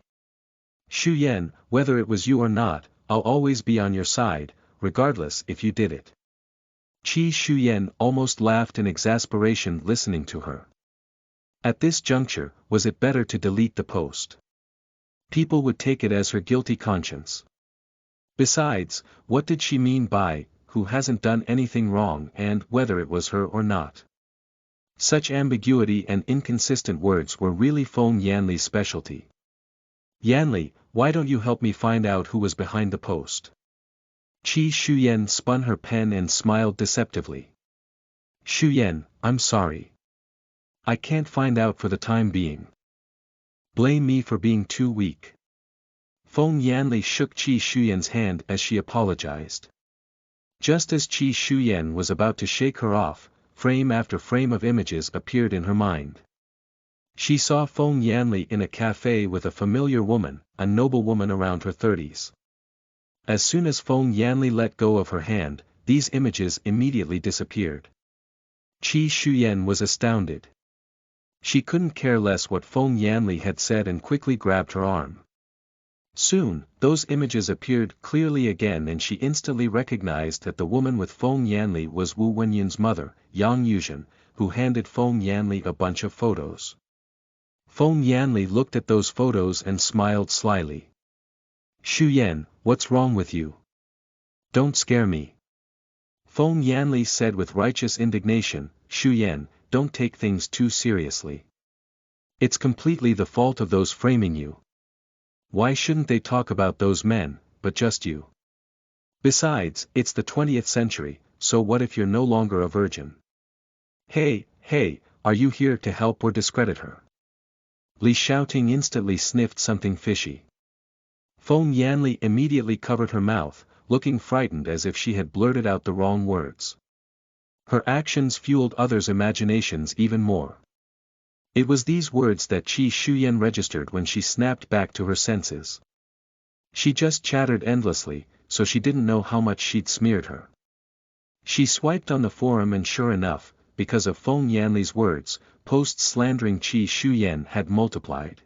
Shuyan, whether it was you or not, I'll always be on your side, regardless if you did it. Qi Shuyan almost laughed in exasperation listening to her. At this juncture, was it better to delete the post? People would take it as her guilty conscience. Besides, what did she mean by, who hasn't done anything wrong and whether it was her or not? Such ambiguity and inconsistent words were really Feng Yanli's specialty. Yanli, why don't you help me find out who was behind the post? Qi Shuyan spun her pen and smiled deceptively. Shuyan, I'm sorry. I can't find out for the time being. Blame me for being too weak. Feng Yanli shook Qi Shuyan's hand as she apologized. Just as Qi Shuyan was about to shake her off, frame after frame of images appeared in her mind. She saw Feng Yanli in a cafe with a familiar woman, a noblewoman around her 30s. As soon as Feng Yanli let go of her hand, these images immediately disappeared. Qi Shuyan was astounded. She couldn't care less what Feng Yanli had said and quickly grabbed her arm. Soon, those images appeared clearly again and she instantly recognized that the woman with Feng Yanli was Wu Wenyun's mother, Yang Yuzhen, who handed Feng Yanli a bunch of photos. Feng Yanli looked at those photos and smiled slyly. Shuyan, what's wrong with you? Don't scare me. Feng Yanli said with righteous indignation, Shuyan, don't take things too seriously. It's completely the fault of those framing you. Why shouldn't they talk about those men, but just you? Besides, it's the 20th century, so what if you're no longer a virgin? Hey, are you here to help or discredit her? Li Shouting instantly sniffed something fishy. Feng Yanli immediately covered her mouth, looking frightened as if she had blurted out the wrong words. Her actions fueled others' imaginations even more. It was these words that Qi Shuyan registered when she snapped back to her senses. She just chattered endlessly, so she didn't know how much she'd smeared her. She swiped on the forum and sure enough, because of Feng Yanli's words, posts slandering Qi Shuyan had multiplied.